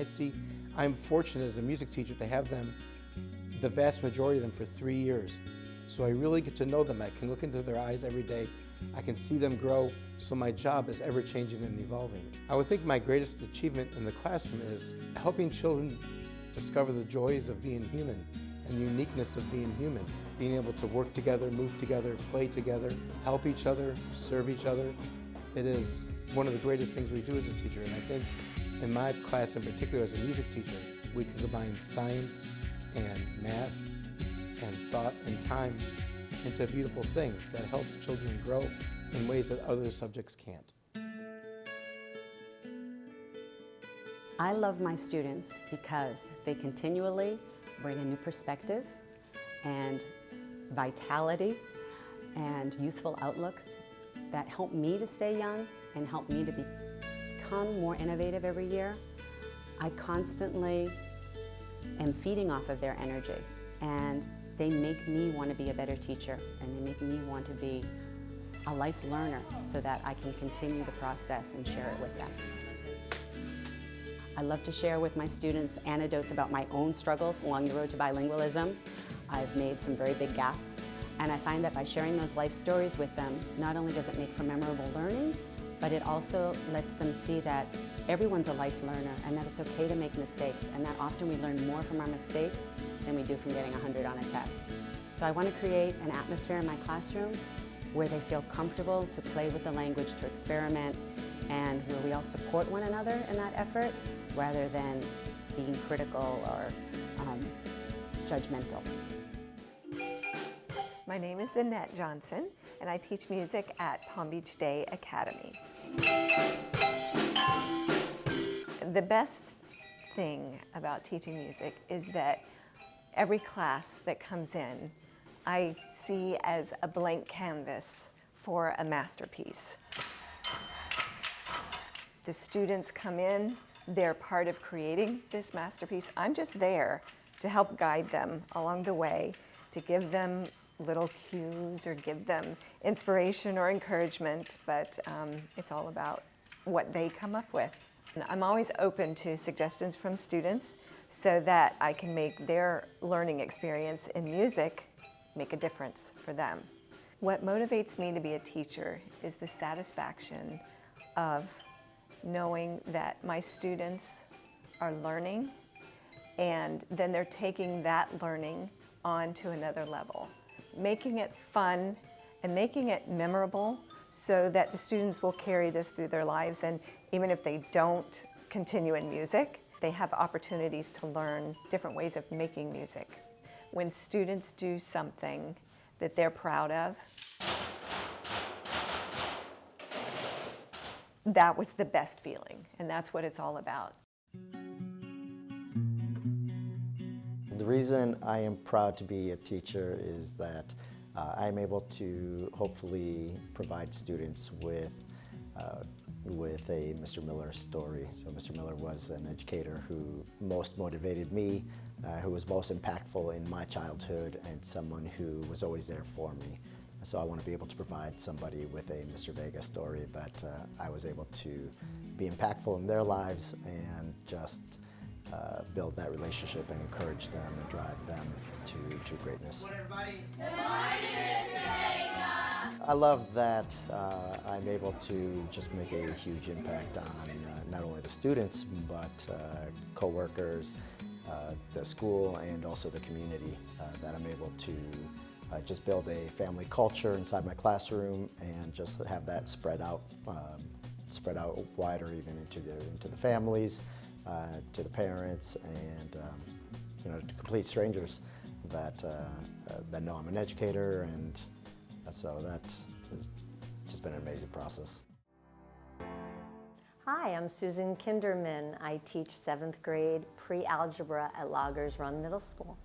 I'm fortunate as a music teacher to have them, the vast majority of them, for 3 years. So I really get to know them. I can look into their eyes every day. I can see them grow, so my job is ever changing and evolving. I would think my greatest achievement in the classroom is helping children discover the joys of being human and the uniqueness of being human. Being able to work together, move together, play together, help each other, serve each other. It is one of the greatest things we do as a teacher, and I think in my class in particular as a music teacher, we can combine science and math and thought and time into a beautiful thing that helps children grow in ways that other subjects can't. I love my students because they continually bring a new perspective and vitality and youthful outlooks that help me to stay young and help me to become more innovative every year. I constantly am feeding off of their energy, and they make me want to be a better teacher, and they make me want to be a life learner so that I can continue the process and share it with them. I love to share with my students anecdotes about my own struggles along the road to bilingualism. I've made some very big gaffes, and I find that by sharing those life stories with them, not only does it make for memorable learning, but it also lets them see that everyone's a life learner and that it's okay to make mistakes, and that often we learn more from our mistakes than we do from getting 100 on a test. So I want to create an atmosphere in my classroom where they feel comfortable to play with the language, to experiment, and where we all support one another in that effort rather than being critical or judgmental. My name is Annette Johnson, and I teach music at Palm Beach Day Academy. The best thing about teaching music is that every class that comes in, I see as a blank canvas for a masterpiece. The students come in, they're part of creating this masterpiece. I'm just there to help guide them along the way, to give them little cues or give them inspiration or encouragement, but it's all about what they come up with. And I'm always open to suggestions from students so that I can make their learning experience in music make a difference for them. What motivates me to be a teacher is the satisfaction of knowing that my students are learning, and then they're taking that learning on to another level. Making it fun and making it memorable so that the students will carry this through their lives, and even if they don't continue in music, they have opportunities to learn different ways of making music. When students do something that they're proud of, that was the best feeling, and that's what it's all about. The reason I am proud to be a teacher is that I'm able to hopefully provide students with a Mr. Miller story. So Mr. Miller was an educator who most motivated me, who was most impactful in my childhood, and someone who was always there for me. So I want to be able to provide somebody with a Mr. Vega story that I was able to be impactful in their lives and just build that relationship and encourage them and drive them to greatness. I love that I'm able to just make a huge impact on not only the students, but co-workers, the school, and also the community, that I'm able to just build a family culture inside my classroom and just have that spread out wider even into the families, to the parents, and to complete strangers that know I'm an educator, and so that has just been an amazing process. Hi, I'm Susan Kinderman. I teach 7th grade pre-algebra at Loggers Run Middle School.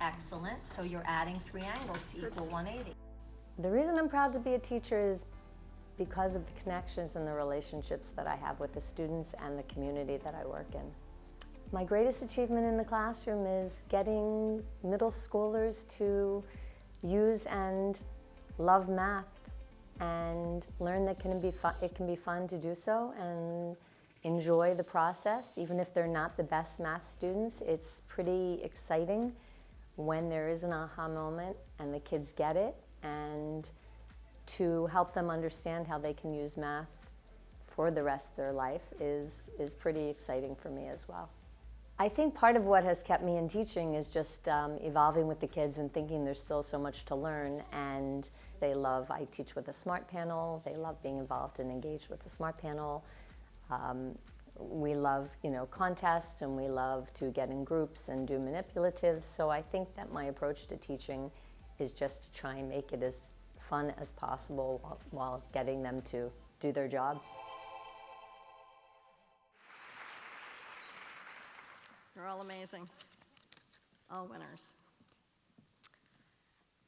Excellent. So you're adding 3 angles to equal 180. The reason I'm proud to be a teacher is because of the connections and the relationships that I have with the students and the community that I work in. My greatest achievement in the classroom is getting middle schoolers to use and love math and learn that it can be fun to do so and enjoy the process. Even if they're not the best math students, it's pretty exciting when there is an aha moment and the kids get it, and to help them understand how they can use math for the rest of their life is pretty exciting for me as well. I think part of what has kept me in teaching is just evolving with the kids and thinking there's still so much to learn, and I teach with a SMART panel, they love being involved and engaged with the SMART panel. We love, contests, and we love to get in groups and do manipulatives, so I think that my approach to teaching is just to try and make it as fun as possible while getting them to do their job. You're all amazing. All winners.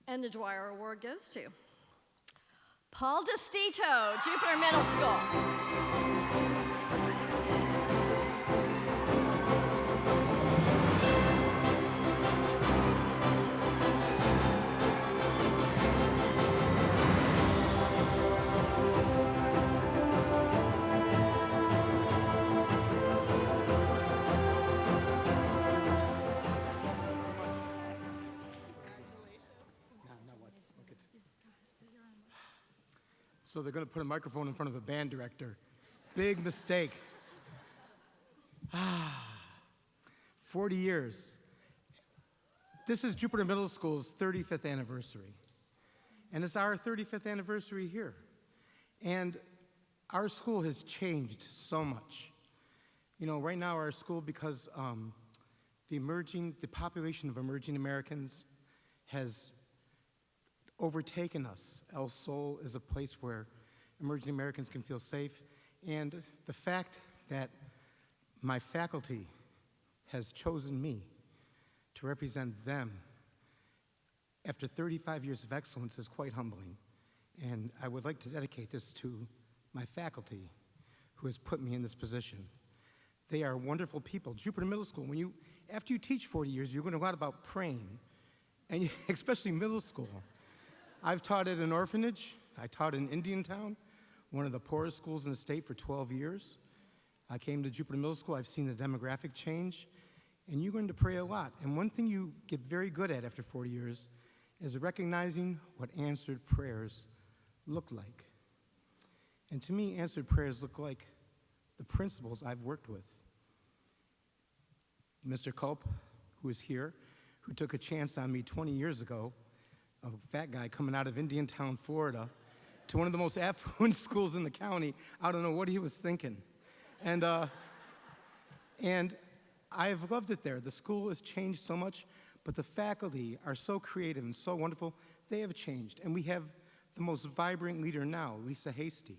And the Dwyer Award goes to Paul DeStito, Jupiter Middle School. So they're going to put a microphone in front of a band director. Big mistake. 40 years. This is Jupiter Middle School's 35th anniversary. And it's our 35th anniversary here. And our school has changed so much. Right now our school, because the population of emerging Americans has overtaken us. El Sol is a place where emerging Americans can feel safe, and the fact that my faculty has chosen me to represent them after 35 years of excellence is quite humbling, and I would like to dedicate this to my faculty who has put me in this position. They are wonderful people. Jupiter Middle School, after you teach 40 years, you're going to learn about praying, and especially middle school. I've taught at an orphanage. I taught in Indiantown, one of the poorest schools in the state, for 12 years. I came to Jupiter Middle School. I've seen the demographic change, and you're going to pray a lot. And one thing you get very good at after 40 years is recognizing what answered prayers look like. And to me, answered prayers look like the principals I've worked with. Mr. Culp, who is here, who took a chance on me 20 years ago, a fat guy coming out of Indiantown, Florida, to one of the most affluent schools in the county. I don't know what he was thinking. And I've loved it there. The school has changed so much, but the faculty are so creative and so wonderful. They have changed. And we have the most vibrant leader now, Lisa Hasty.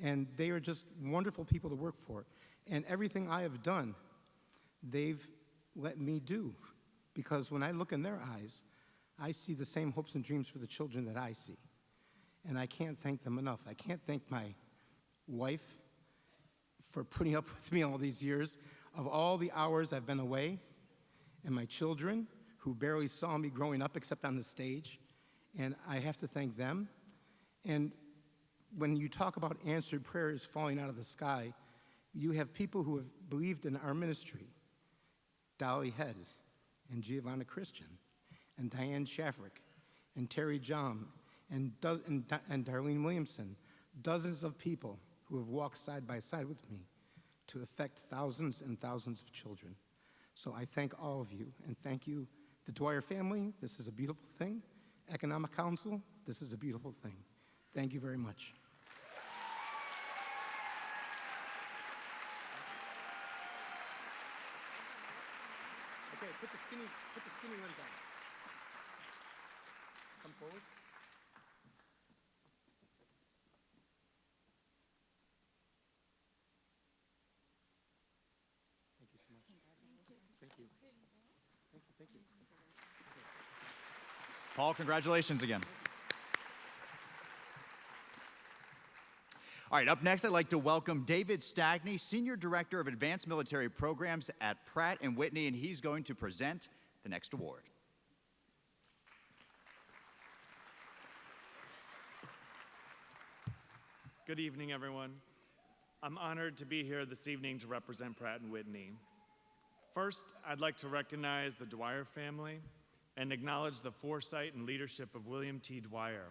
And they are just wonderful people to work for. And everything I have done, they've let me do. Because when I look in their eyes, I see the same hopes and dreams for the children that I see. And I can't thank them enough. I can't thank my wife for putting up with me all these years of all the hours I've been away, and my children who barely saw me growing up except on the stage. And I have to thank them. And when you talk about answered prayers falling out of the sky, you have people who have believed in our ministry. Dolly Head and Giovanna Christian and Diane Shaffrick and Terry Jom and Darlene Williamson, dozens of people who have walked side by side with me to affect thousands and thousands of children. So I thank all of you, and thank you, the Dwyer family. This is a beautiful thing. Economic Council, this is a beautiful thing. Thank you very much. Okay, put the skinny ones on. Come forward. Thank you so much. Thank you. Thank you. Paul, congratulations again. All right, up next, I'd like to welcome David Stagney, Senior Director of Advanced Military Programs at Pratt & Whitney, and he's going to present the next award. Good evening, everyone. I'm honored to be here this evening to represent Pratt & Whitney. First, I'd like to recognize the Dwyer family and acknowledge the foresight and leadership of William T. Dwyer.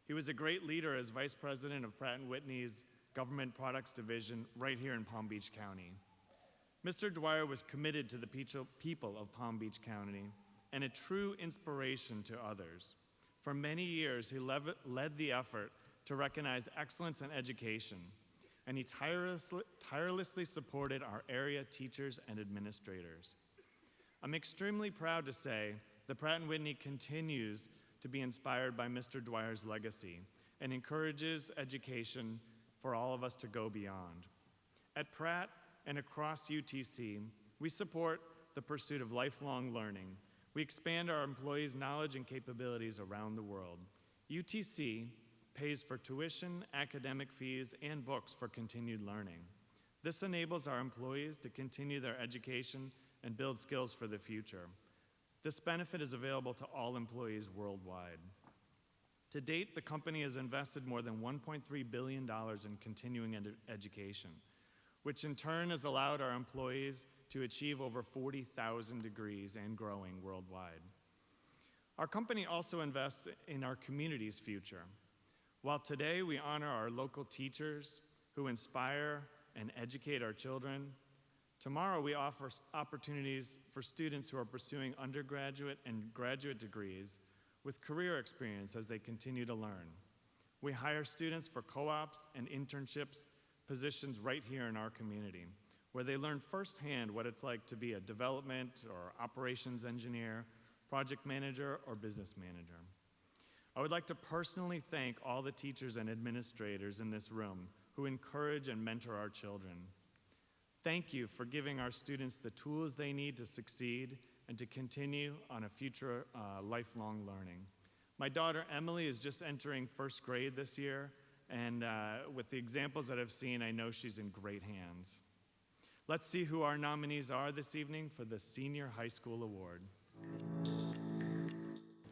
He was a great leader as Vice President of Pratt & Whitney's Government Products Division right here in Palm Beach County. Mr. Dwyer was committed to the people of Palm Beach County and a true inspiration to others. For many years, he led the effort to recognize excellence in education, and he tirelessly supported our area teachers and administrators. I'm extremely proud to say that Pratt & Whitney continues to be inspired by Mr. Dwyer's legacy and encourages education for all of us to go beyond. At Pratt and across UTC, we support the pursuit of lifelong learning. We expand our employees' knowledge and capabilities around the world. UTC pays for tuition, academic fees, and books for continued learning. This enables our employees to continue their education and build skills for the future. This benefit is available to all employees worldwide. To date, the company has invested more than $1.3 billion in continuing education, which in turn has allowed our employees to achieve over 40,000 degrees and growing worldwide. Our company also invests in our community's future. While today we honor our local teachers who inspire and educate our children, tomorrow we offer opportunities for students who are pursuing undergraduate and graduate degrees with career experience as they continue to learn. We hire students for co-ops and internships positions right here in our community, where they learn firsthand what it's like to be a development or operations engineer, project manager, or business manager. I would like to personally thank all the teachers and administrators in this room who encourage and mentor our children. Thank you for giving our students the tools they need to succeed and to continue on a future lifelong learning. My daughter Emily is just entering first grade this year, and with the examples that I've seen, I know she's in great hands. Let's see who our nominees are this evening for the Senior High School Award.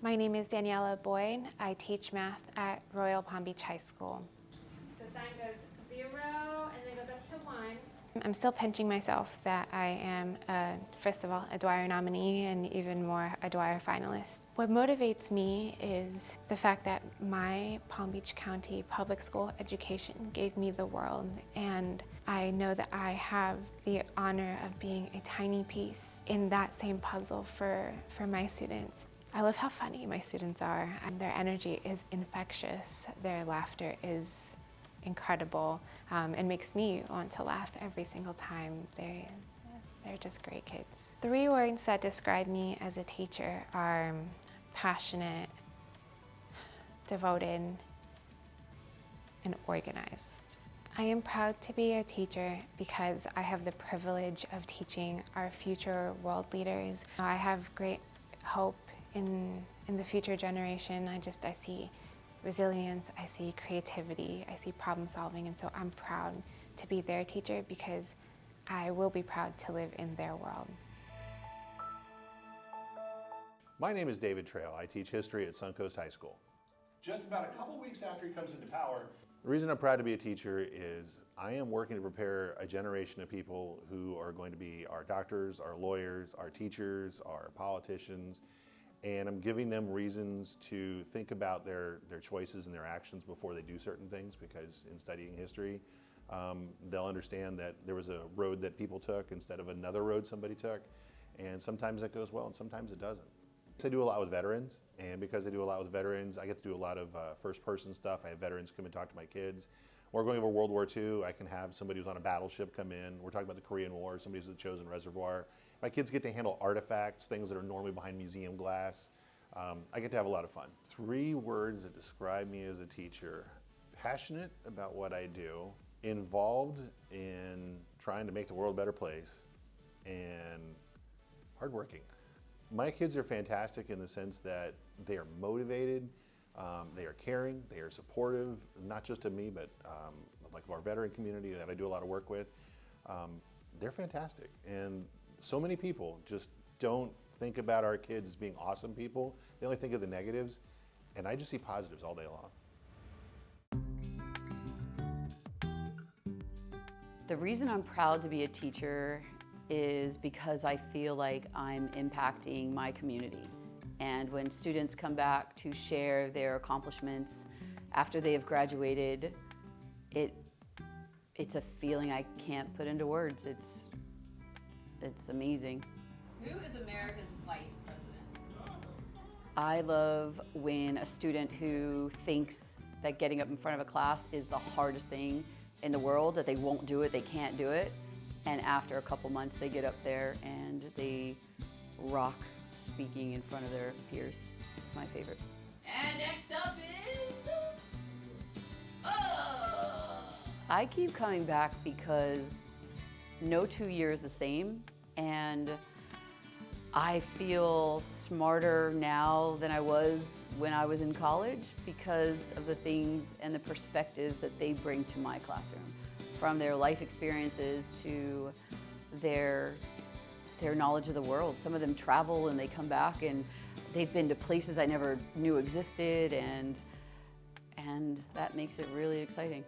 My name is Daniela Boyd. I teach math at Royal Palm Beach High School. So sign goes 0 and then goes up to 1. I'm still pinching myself that I am, first of all, a Dwyer nominee and even more a Dwyer finalist. What motivates me is the fact that my Palm Beach County public school education gave me the world, and I know that I have the honor of being a tiny piece in that same puzzle for my students. I love how funny my students are, and their energy is infectious. Their laughter is incredible and makes me want to laugh every single time. They're just great kids. 3 words that describe me as a teacher are passionate, devoted, and organized. I am proud to be a teacher because I have the privilege of teaching our future world leaders. I have great hope in the future generation. I see resilience, I see creativity, I see problem solving, and so I'm proud to be their teacher because I will be proud to live in their world. My name is David Trail. I teach history at Suncoast High School. Just about a couple weeks after he comes into power. The reason I'm proud to be a teacher is I am working to prepare a generation of people who are going to be our doctors, our lawyers, our teachers, our politicians, and I'm giving them reasons to think about their choices and their actions before they do certain things, because in studying history, they'll understand that there was a road that people took instead of another road somebody took, and sometimes that goes well and sometimes it doesn't. I do a lot with veterans, and because I do a lot with veterans, I get to do a lot of first-person stuff. I have veterans come and talk to my kids. We're going over World War II. I can have somebody who's on a battleship come in. We're talking about the Korean War, somebody who's at the Chosin Reservoir. My kids get to handle artifacts, things that are normally behind museum glass. I get to have a lot of fun. 3 words that describe me as a teacher: passionate about what I do, involved in trying to make the world a better place, and hardworking. My kids are fantastic in the sense that they are motivated, they are caring, they are supportive, not just of me, but of like our veteran community that I do a lot of work with, they're fantastic. And so many people just don't think about our kids as being awesome people. They only think of the negatives. And I just see positives all day long. The reason I'm proud to be a teacher is because I feel like I'm impacting my community. And when students come back to share their accomplishments after they have graduated, it's a feeling I can't put into words. It's amazing. Who is America's vice president? I love when a student who thinks that getting up in front of a class is the hardest thing in the world, that they won't do it, they can't do it, and after a couple months they get up there and they rock speaking in front of their peers. It's my favorite. And next up is... I keep coming back because no 2 years the same, and I feel smarter now than I was when I was in college because of the things and the perspectives that they bring to my classroom, from their life experiences to their knowledge of the world. Some of them travel and they come back and they've been to places I never knew existed, and that makes it really exciting.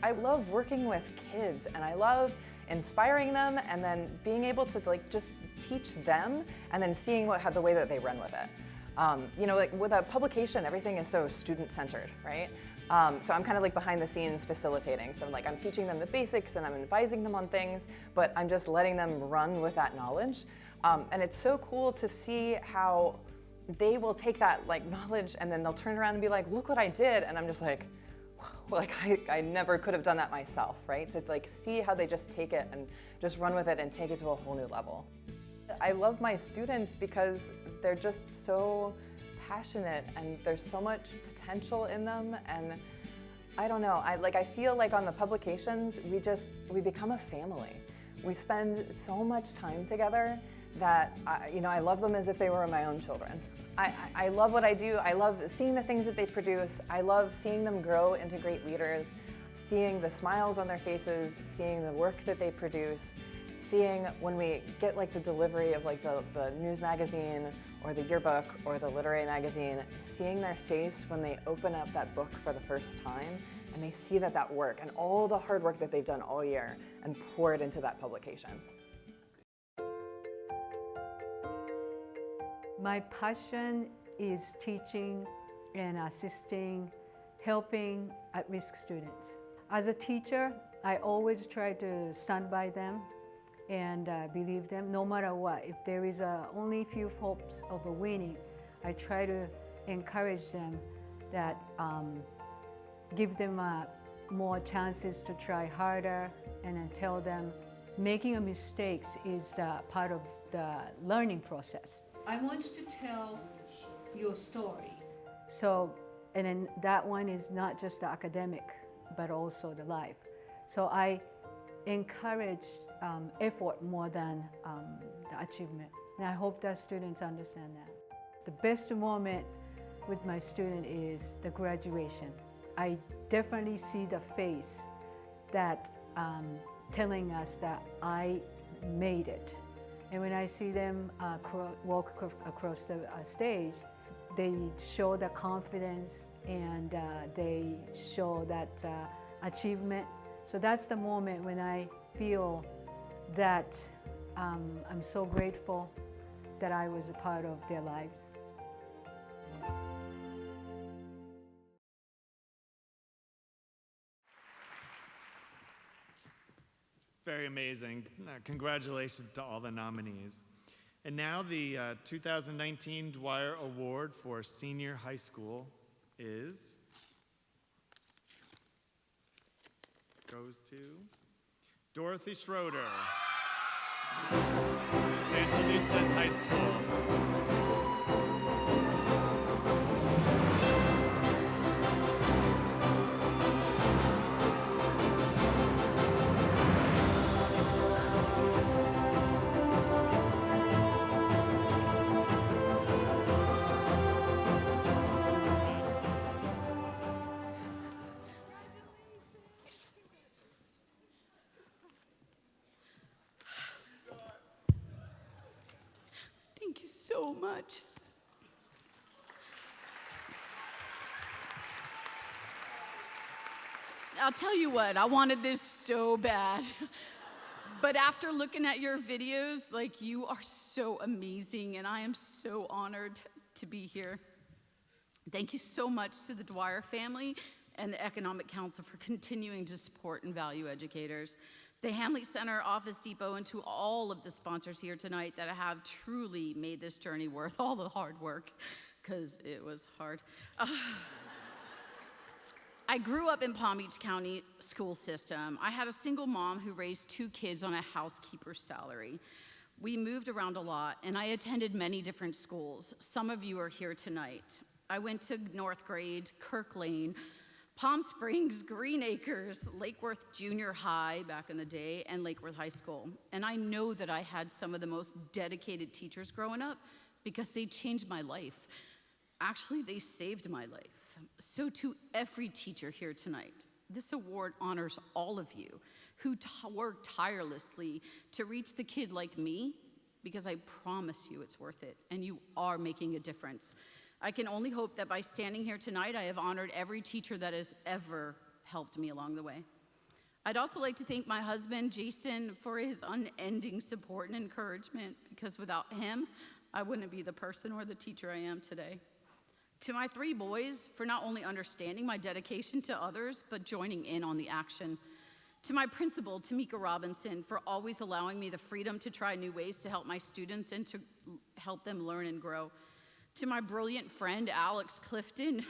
I love working with kids, and I love inspiring them and then being able to just teach them and then seeing how the way that they run with it. You know, like with a publication, everything is so student-centered, right? So I'm kind of like behind the scenes facilitating. So I'm teaching them the basics and I'm advising them on things, but I'm just letting them run with that knowledge. And it's so cool to see how they will take that knowledge and then they'll turn around and be like, look what I did. And I'm just like, I never could have done that myself, right? To see how they just take it and just run with it and take it to a whole new level. I love my students because they're just so passionate and there's so much potential in them, and I don't know, I feel like on the publications we become a family. We spend so much time together that I love them as if they were my own children. I love what I do. I love seeing the things that they produce. I love seeing them grow into great leaders, seeing the smiles on their faces, seeing the work that they produce, seeing when we get the delivery of the news magazine or the yearbook or the literary magazine, seeing their face when they open up that book for the first time and they see that work and all the hard work that they've done all year and pour it into that publication. My passion is teaching and assisting, helping at-risk students. As a teacher, I always try to stand by them and believe them no matter what. If there is only few hopes of winning, I try to encourage them that give them more chances to try harder, and then tell them making mistakes is part of the learning process. I want to tell your story. So, and then that one is not just the academic, but also the life. So I encourage effort more than the achievement. And I hope that students understand that. The best moment with my student is the graduation. I definitely see the face that telling us that I made it. And when I see them walk across the stage, they show the confidence and they show that achievement. So that's the moment when I feel that I'm so grateful that I was a part of their lives. Very amazing. Congratulations to all the nominees. And now the 2019 Dwyer Award for Senior High School goes to Dorothy Schroeder, Santa Luces High School. so much. I'll tell you what, I wanted this so bad. But after looking at your videos, like, you are so amazing, and I am so honored to be here. Thank you so much to the Dwyer family and the Economic Council for continuing to support and value educators. The Hamley Center, Office Depot, and to all of the sponsors here tonight that have truly made this journey worth all the hard work, because it was hard. I grew up in Palm Beach County school system. I had a single mom who raised 2 kids on a housekeeper's salary. We moved around a lot, and I attended many different schools. Some of you are here tonight. I went to North Grade, Kirk Lane, Palm Springs, Green Acres, Lake Worth Junior High back in the day, and Lake Worth High School. And I know that I had some of the most dedicated teachers growing up because they changed my life. Actually, they saved my life. So to every teacher here tonight, this award honors all of you who work tirelessly to reach the kid like me, because I promise you it's worth it, and you are making a difference. I can only hope that by standing here tonight, I have honored every teacher that has ever helped me along the way. I'd also like to thank my husband, Jason, for his unending support and encouragement, because without him, I wouldn't be the person or the teacher I am today. To my 3 boys, for not only understanding my dedication to others, but joining in on the action. To my principal, Tamika Robinson, for always allowing me the freedom to try new ways to help my students and to help them learn and grow. To my brilliant friend, Alex Clifton,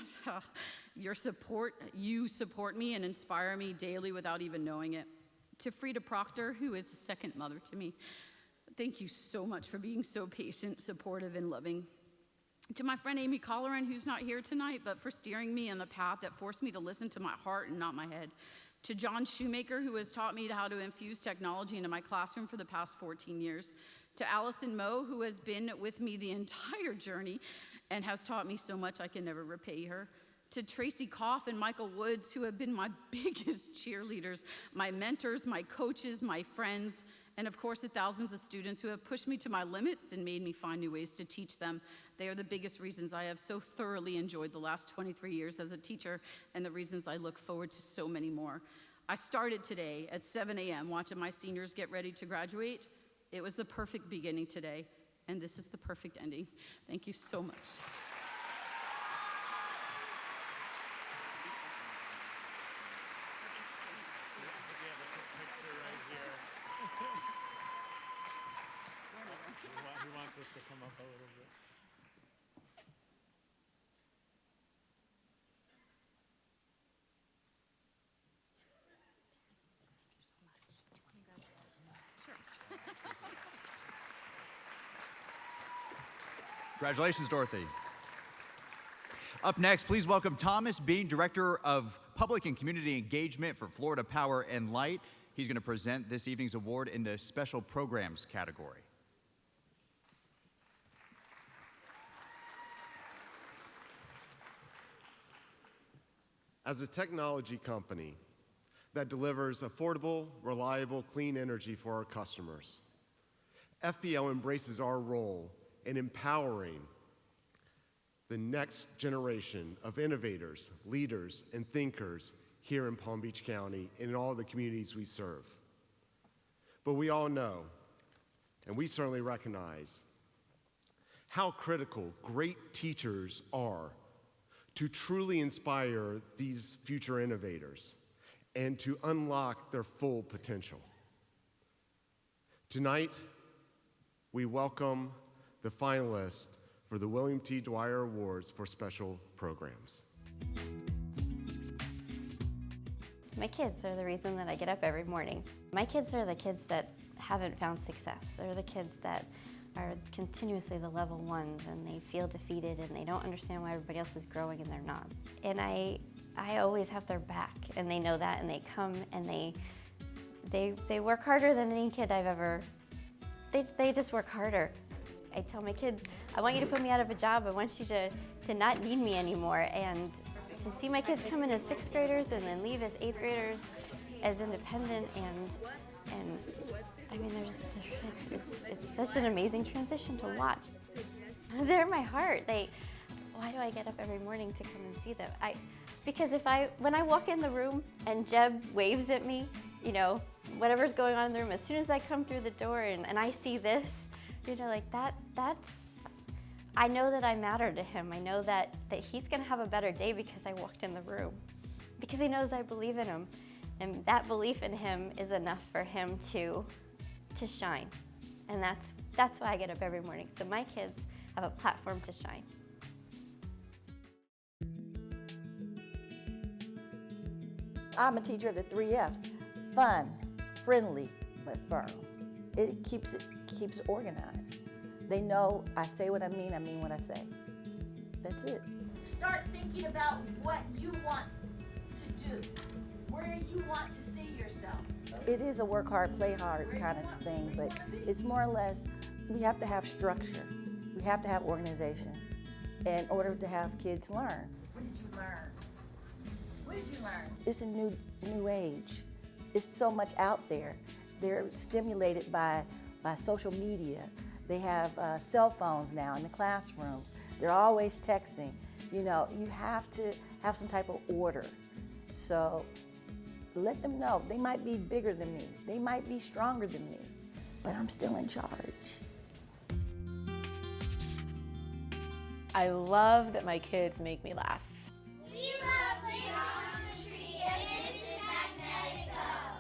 you support me and inspire me daily without even knowing it. To Frida Proctor, who is a second mother to me, thank you so much for being so patient, supportive, and loving. To my friend Amy Colleran, who's not here tonight, but for steering me on the path that forced me to listen to my heart and not my head. To John Shoemaker, who has taught me how to infuse technology into my classroom for the past 14 years. To Allison Moe, who has been with me the entire journey and has taught me so much I can never repay her. To Tracy Koff and Michael Woods, who have been my biggest cheerleaders, my mentors, my coaches, my friends, and of course the thousands of students who have pushed me to my limits and made me find new ways to teach them. They are the biggest reasons I have so thoroughly enjoyed the last 23 years as a teacher, and the reasons I look forward to so many more. I started today at 7 a.m. watching my seniors get ready to graduate. It was the perfect beginning today, and this is the perfect ending. Thank you so much. He wants us to come up a little bit. Congratulations, Dorothy. Up next, please welcome Thomas Bean, Director of Public and Community Engagement for Florida Power and Light. He's going to present this evening's award in the Special Programs category. As a technology company that delivers affordable, reliable, clean energy for our customers, FPL embraces our role in empowering the next generation of innovators, leaders, and thinkers here in Palm Beach County and in all the communities we serve. But we all know, and we certainly recognize, how critical great teachers are to truly inspire these future innovators and to unlock their full potential. Tonight, we welcome the finalists for the William T. Dwyer Awards for Special Programs. My kids are the reason that I get up every morning. My kids are the kids that haven't found success. They're the kids that are continuously the level ones, and they feel defeated and they don't understand why everybody else is growing and they're not. And I always have their back, and they know that, and they come and they work harder than any kid I've ever, they just work harder. I tell my kids, I want you to put me out of a job. I want you to not need me anymore. And to see my kids come in as 6th graders and then leave as 8th graders as independent, and I mean, it's such an amazing transition to watch. They're my heart. Why do I get up every morning to come and see them? Because when I walk in the room and Jeb waves at me, you know, whatever's going on in the room, as soon as I come through the door and I see this, you know, like that's, I know that I matter to him. I know that he's gonna have a better day because I walked in the room. Because he knows I believe in him. And that belief in him is enough for him to shine. And that's why I get up every morning. So my kids have a platform to shine. I'm a teacher of the 3 F's. Fun, friendly, but firm. It keeps organized. They know I say what I mean what I say. That's it. Start thinking about what you want to do, where you want to see yourself. It is a work hard, play hard kind of thing, but it's more or less, we have to have structure. We have to have organization in order to have kids learn. What did you learn? What did you learn? It's a new age. It's so much out there. They're stimulated by social media. They have cell phones now in the classrooms. They're always texting. You know, you have to have some type of order. So let them know. They might be bigger than me. They might be stronger than me, but I'm still in charge. I love that my kids make me laugh. We love geometry and this is Magnetico.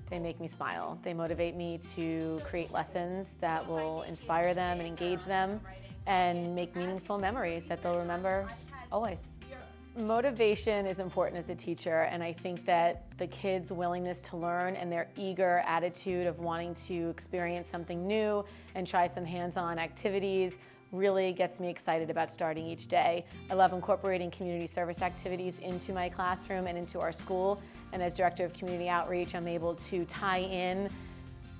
They make me smile. They motivate me to create lessons that will inspire them and engage them and make meaningful memories that they'll remember always. Motivation is important as a teacher, and I think that the kids' willingness to learn and their eager attitude of wanting to experience something new and try some hands-on activities really gets me excited about starting each day. I love incorporating community service activities into my classroom and into our school, and as Director of Community Outreach, I'm able to tie in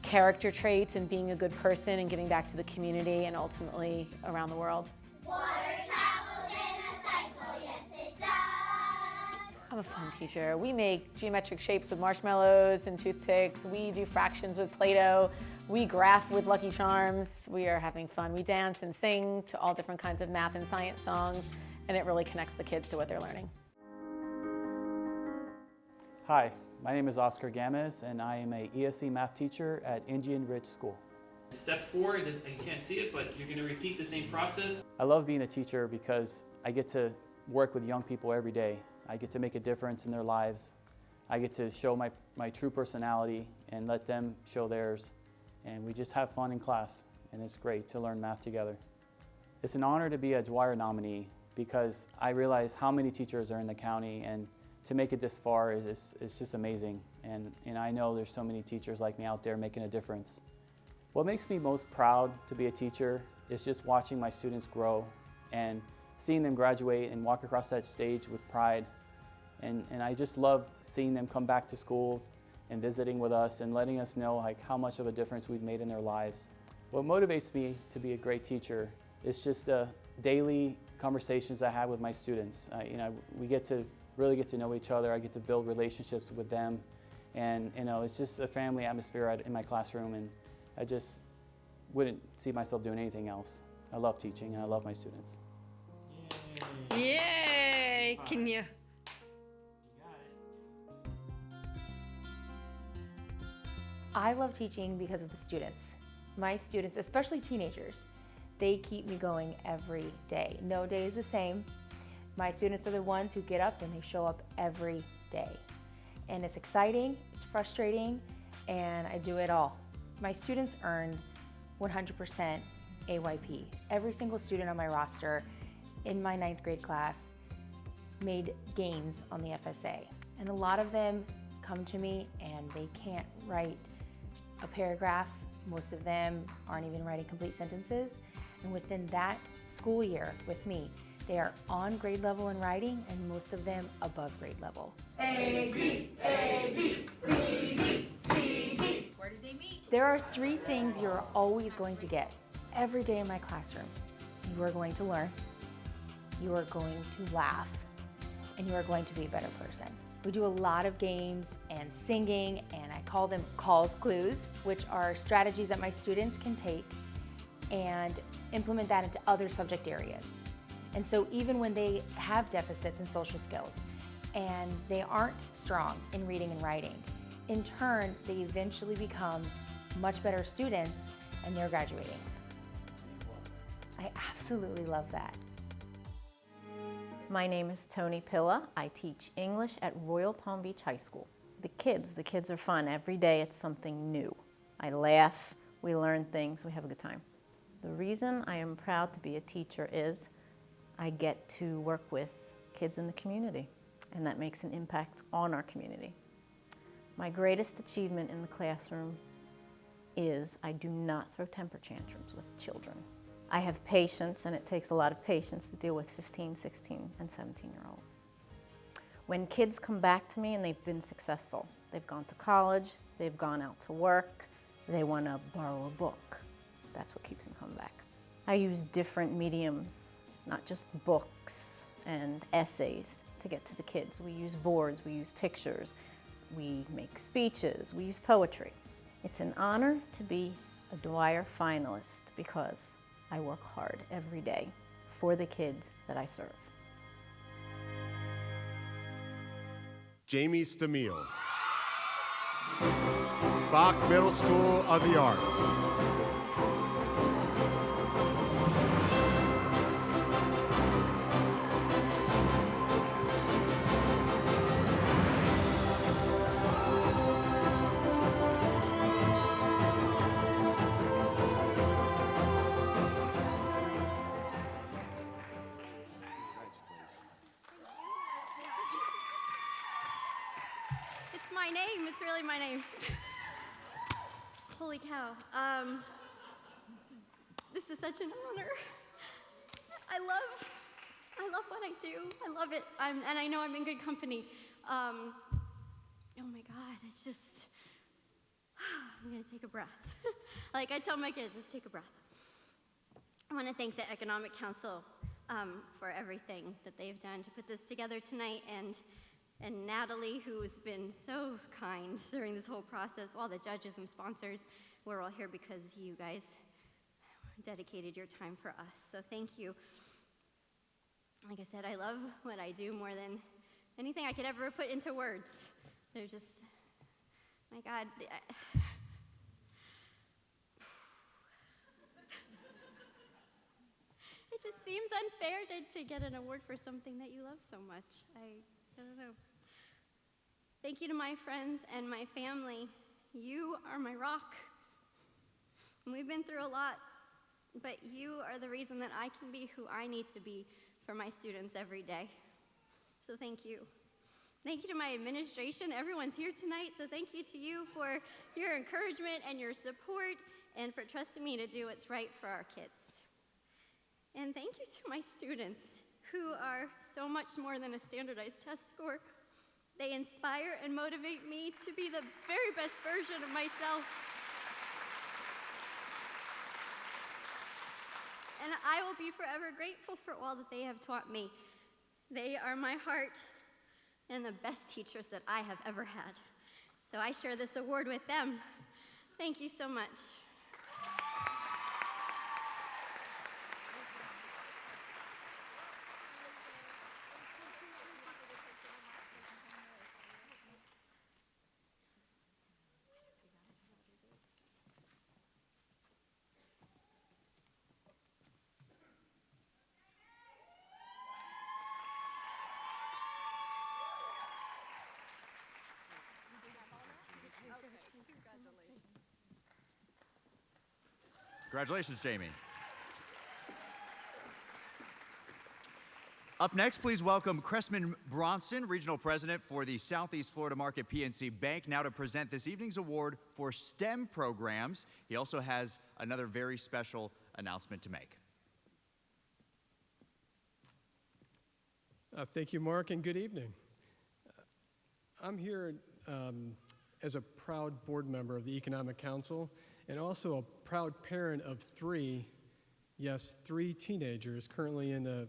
character traits and being a good person and giving back to the community and ultimately around the world. Water travels in a cycle, yes it does. I'm a fun teacher. We make geometric shapes with marshmallows and toothpicks. We do fractions with Play-Doh. We graph with Lucky Charms. We are having fun. We dance and sing to all different kinds of math and science songs, and it really connects the kids to what they're learning. Hi, my name is Oscar Gamez, and I am a ESC math teacher at Indian Ridge School. Step 4, you can't see it, but you're going to repeat the same process. I love being a teacher because I get to work with young people every day. I get to make a difference in their lives. I get to show my true personality and let them show theirs. And we just have fun in class, and it's great to learn math together. It's an honor to be a Dwyer nominee because I realize how many teachers are in the county, and to make it this far is just amazing. And I know there's so many teachers like me out there making a difference. What makes me most proud to be a teacher is just watching my students grow and seeing them graduate and walk across that stage with pride. And I just love seeing them come back to school and visiting with us and letting us know how much of a difference we've made in their lives. What motivates me to be a great teacher is just the daily conversations I have with my students. We really get to know each other. I get to build relationships with them, and it's just a family atmosphere in my classroom, and I just wouldn't see myself doing anything else. I love teaching and I love my students. Yay! Can you? I love teaching because of the students. My students, especially teenagers, they keep me going every day. No day is the same. My students are the ones who get up and they show up every day. And it's exciting, it's frustrating, and I do it all. My students earned 100% AYP. Every single student on my roster in my 9th grade class made gains on the FSA. And a lot of them come to me and they can't write a paragraph. Most of them aren't even writing complete sentences. And within that school year with me, they are on grade level in writing and most of them above grade level. A, B, C, D, C, D. Where did they meet? There are 3 things you're always going to get every day in my classroom. You are going to learn, you are going to laugh, and you are going to be a better person. We do a lot of games and singing, and I call them calls clues, which are strategies that my students can take and implement that into other subject areas. And so even when they have deficits in social skills and they aren't strong in reading and writing, in turn, they eventually become much better students and they're graduating. I absolutely love that. My name is Tony Pilla. I teach English at Royal Palm Beach High School. The kids are fun. Every day it's something new. I laugh, we learn things, we have a good time. The reason I am proud to be a teacher is I get to work with kids in the community, and that makes an impact on our community. My greatest achievement in the classroom is I do not throw temper tantrums with children. I have patience, and it takes a lot of patience to deal with 15, 16, and 17-year-olds. When kids come back to me and they've been successful, they've gone to college, they've gone out to work, they want to borrow a book. That's what keeps them coming back. I use different mediums, not just books and essays to get to the kids. We use boards, we use pictures, we make speeches, we use poetry. It's an honor to be a Dwyer finalist because I work hard every day for the kids that I serve. Jamie Stamil, Bach Middle School of the Arts. It's my name. It's really my name. Holy cow. This is such an honor. I love what I do. I love it. And I know I'm in good company. Oh my God, it's just, I'm gonna take a breath. Like I tell my kids, just take a breath. I wanna thank the Economic Council for everything that they've done to put this together tonight, and Natalie, who has been so kind during this whole process, all the judges and sponsors. We're all here because you guys dedicated your time for us, so thank you. Like I said, I love what I do more than anything I could ever put into words. They're just, my God. It just seems unfair to get an award for something that you love so much. I don't know. Thank you to my friends and my family. You are my rock. We've been through a lot, but you are the reason that I can be who I need to be for my students every day. So thank you. Thank you to my administration. Everyone's here tonight, so thank you to you for your encouragement and your support and for trusting me to do what's right for our kids. And thank you to my students, who are so much more than a standardized test score. They inspire and motivate me to be the very best version of myself. And I will be forever grateful for all that they have taught me. They are my heart and the best teachers that I have ever had. So I share this award with them. Thank you so much. Congratulations, Jamie. Up next, please welcome Cressman Bronson, Regional President for the Southeast Florida Market PNC Bank, now to present this evening's award for STEM programs. He also has another very special announcement to make. Thank you, Mark, and good evening. I'm here as a proud board member of the Economic Council and also a proud parent of three teenagers currently in the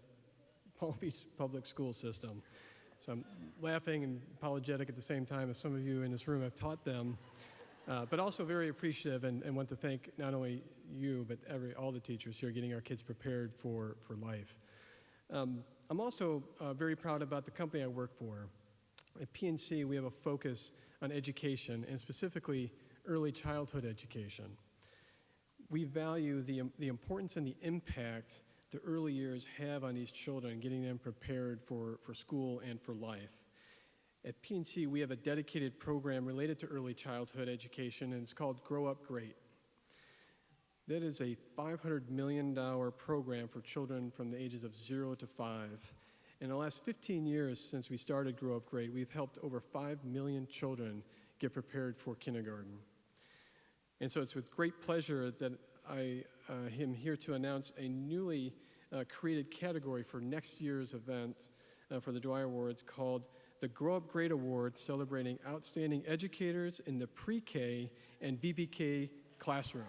Palm Beach public school system. So I'm laughing and apologetic at the same time, as some of you in this room have taught them, but also very appreciative and want to thank not only you, but all the teachers here, getting our kids prepared for life. I'm also very proud about the company I work for. At PNC, we have a focus on education, and specifically early childhood education. We value the importance and the impact the early years have on these children, getting them prepared for school and for life. At PNC, we have a dedicated program related to early childhood education, and it's called Grow Up Great. That is a $500 million program for children from the ages of 0 to 5. In the last 15 years since we started Grow Up Great, we've helped over 5 million children get prepared for kindergarten. And so it's with great pleasure that I am here to announce a newly created category for next year's event for the Dwyer Awards called the Grow Up Great Award, celebrating outstanding educators in the pre-K and VPK classroom.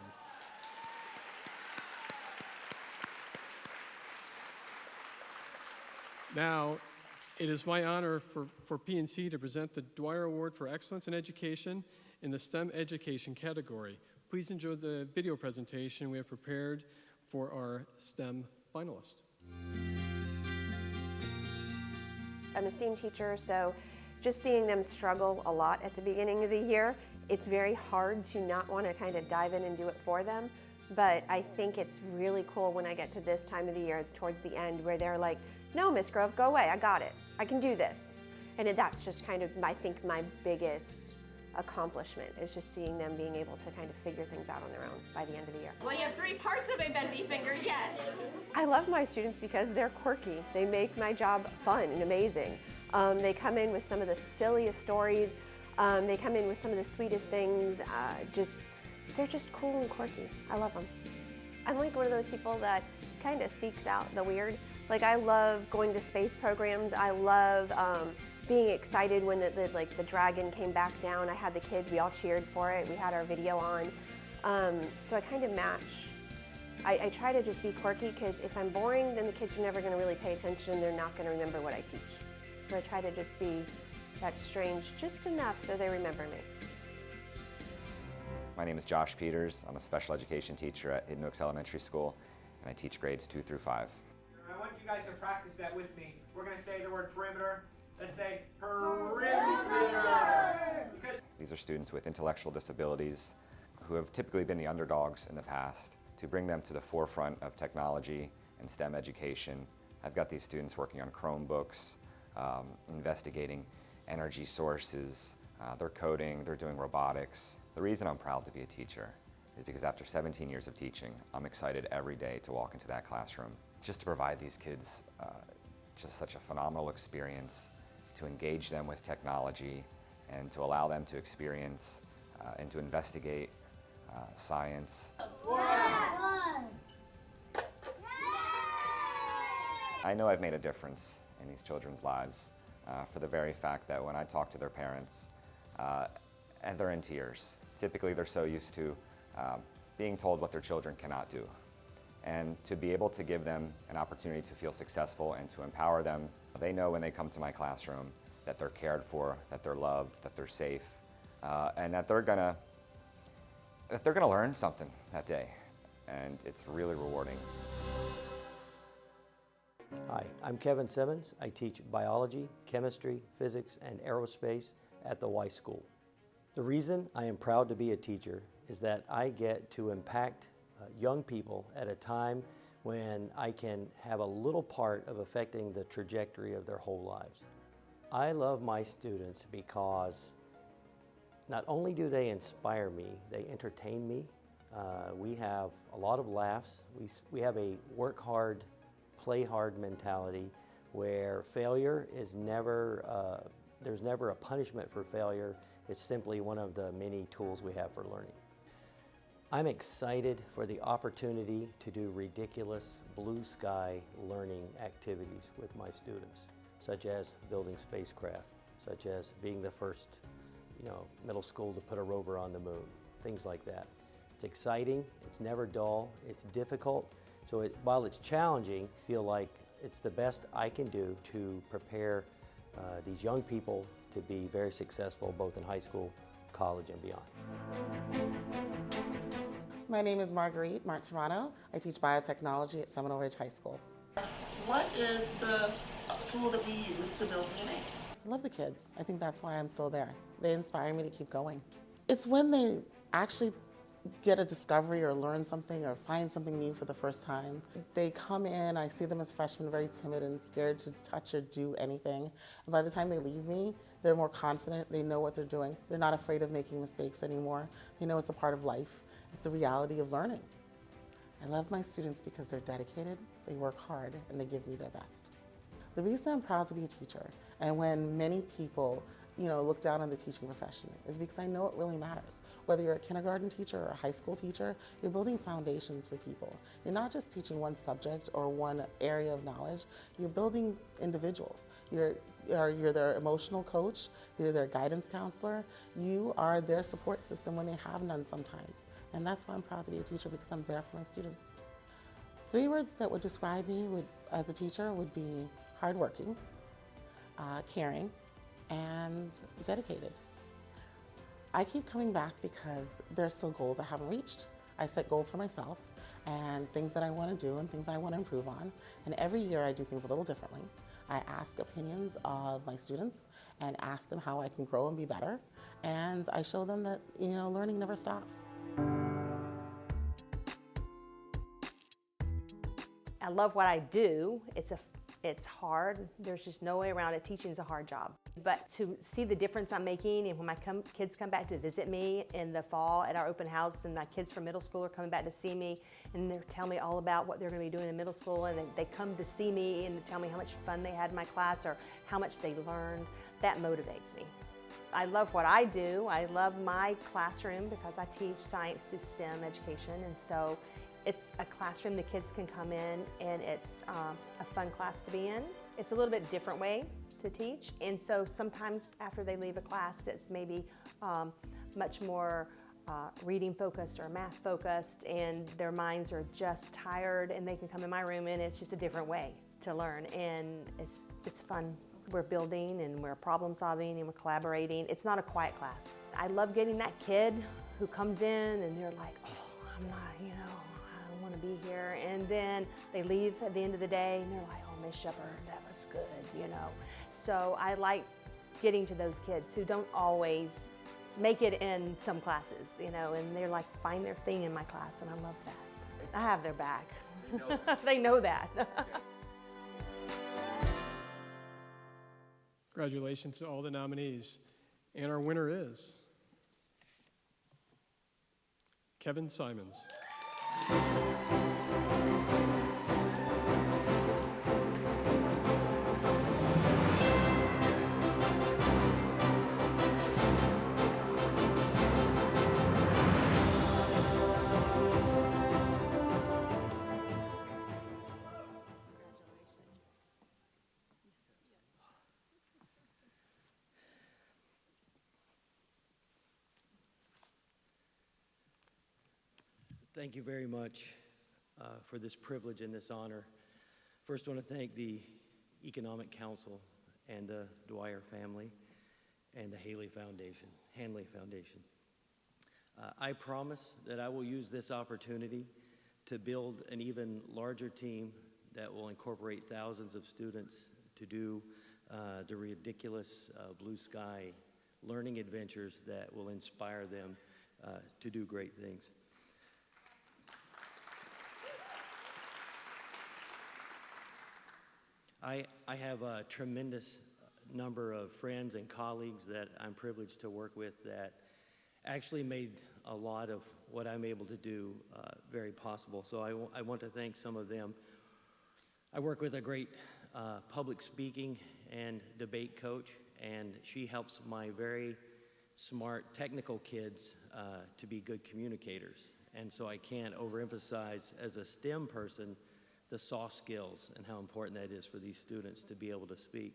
Now, it is my honor for PNC to present the Dwyer Award for Excellence in Education in the STEM Education category. Please enjoy the video presentation we have prepared for our STEM finalists. I'm a STEAM teacher, so just seeing them struggle a lot at the beginning of the year, it's very hard to not want to kind of dive in and do it for them. But I think it's really cool when I get to this time of the year, towards the end, where they're like, no, Miss Grove, go away, I got it. I can do this. And that's just kind of, I think, my biggest accomplishment is just seeing them being able to kind of figure things out on their own by the end of the year. Well, you have 3 parts of a bendy finger, yes. I love my students because they're quirky. They make my job fun and amazing. They come in with some of the silliest stories. They come in with some of the sweetest things. They're just cool and quirky. I love them. I'm like one of those people that kind of seeks out the weird. Like, I love going to space programs. I love being excited when the dragon came back down. I had the kids, we all cheered for it. We had our video on. So I kind of match. I try to just be quirky, because if I'm boring, then the kids are never going to really pay attention. They're not going to remember what I teach. So I try to just be that strange just enough so they remember me. My name is Josh Peters. I'm a special education teacher at Hidden Oaks Elementary School, and I teach grades 2 through 5. I want you guys to practice that with me. We're going to say the word perimeter. Let's say perimeter. These are students with intellectual disabilities who have typically been the underdogs in the past. To bring them to the forefront of technology and STEM education, I've got these students working on Chromebooks, investigating energy sources, they're coding, they're doing robotics. The reason I'm proud to be a teacher is because after 17 years of teaching, I'm excited every day to walk into that classroom, just to provide these kids just such a phenomenal experience, to engage them with technology, and to allow them to experience and to investigate science. I know I've made a difference in these children's lives for the very fact that when I talk to their parents, and they're in tears. Typically, they're so used to being told what their children cannot do. And to be able to give them an opportunity to feel successful and to empower them, they know when they come to my classroom that they're cared for, that they're loved, that they're safe, and that they're gonna learn something that day. And it's really rewarding. Hi, I'm Kevin Simmons. I teach biology, chemistry, physics, and aerospace at the Y School. The reason I am proud to be a teacher is that I get to impact young people at a time when I can have a little part of affecting the trajectory of their whole lives. I love my students because not only do they inspire me, they entertain me. We have a lot of laughs. We have a work hard, play hard mentality where failure is never, there's never a punishment for failure. It's simply one of the many tools we have for learning. I'm excited for the opportunity to do ridiculous blue sky learning activities with my students, such as building spacecraft, such as being the first, middle school to put a rover on the moon, things like that. It's exciting, it's never dull, it's difficult. So while it's challenging, I feel like it's the best I can do to prepare these young people to be very successful both in high school, college, and beyond. my name is Marguerite Martirano. I teach biotechnology at Seminole Ridge High School. What is the tool that we use to build DNA? I love the kids. I think that's why I'm still there. They inspire me to keep going. It's when they actually get a discovery or learn something or find something new for the first time. They come in, I see them as freshmen very timid and scared to touch or do anything. And by the time they leave me, they're more confident, they know what they're doing. They're not afraid of making mistakes anymore. They know it's a part of life. It's the reality of learning. I love my students because they're dedicated, they work hard, and they give me their best. The reason I'm proud to be a teacher, and when many people look down on the teaching profession, is because I know it really matters. Whether you're a kindergarten teacher or a high school teacher, you're building foundations for people. You're not just teaching one subject or one area of knowledge, you're building individuals. You're their emotional coach, you're their guidance counselor, you are their support system when they have none sometimes. And that's why I'm proud to be a teacher, because I'm there for my students. 3 words that would describe me as a teacher would be hardworking, caring, and dedicated. I keep coming back because there are still goals I haven't reached. I set goals for myself and things that I want to do and things I want to improve on. And every year I do things a little differently. I ask opinions of my students and ask them how I can grow and be better. And I show them that, learning never stops. I love what I do. It's hard. There's just no way around it. Teaching's a hard job. But to see the difference I'm making, and when my kids come back to visit me in the fall at our open house, and my kids from middle school are coming back to see me, and they're telling me all about what they're going to be doing in middle school, and they come to see me and tell me how much fun they had in my class or how much they learned, that motivates me. I love what I do. I love my classroom because I teach science through STEM education, and so it's a classroom the kids can come in, and it's a fun class to be in. It's a little bit different way to teach, and so sometimes after they leave a class that's maybe much more reading focused or math focused, and their minds are just tired, and they can come in my room, and it's just a different way to learn, and it's fun. We're building, and we're problem solving, and we're collaborating. It's not a quiet class. I love getting that kid who comes in, and they're like, oh, I'm not, I don't want to be here, and then they leave at the end of the day, and they're like, oh, Miss Shepherd, that was good, So I like getting to those kids who don't always make it in some classes, and they're like, find their thing in my class, and I love that. I have their back. They know that. Congratulations to all the nominees. And our winner is Kevin Simons. Thank you very much for this privilege and this honor. First, I want to thank the Economic Council and the Dwyer family and the Hanley Foundation. I promise that I will use this opportunity to build an even larger team that will incorporate thousands of students to do the ridiculous blue sky learning adventures that will inspire them to do great things. I have a tremendous number of friends and colleagues that I'm privileged to work with that actually made a lot of what I'm able to do very possible. So I want to thank some of them. I work with a great public speaking and debate coach, and she helps my very smart technical kids to be good communicators. And so I can't overemphasize, as a STEM person, the soft skills and how important that is for these students to be able to speak.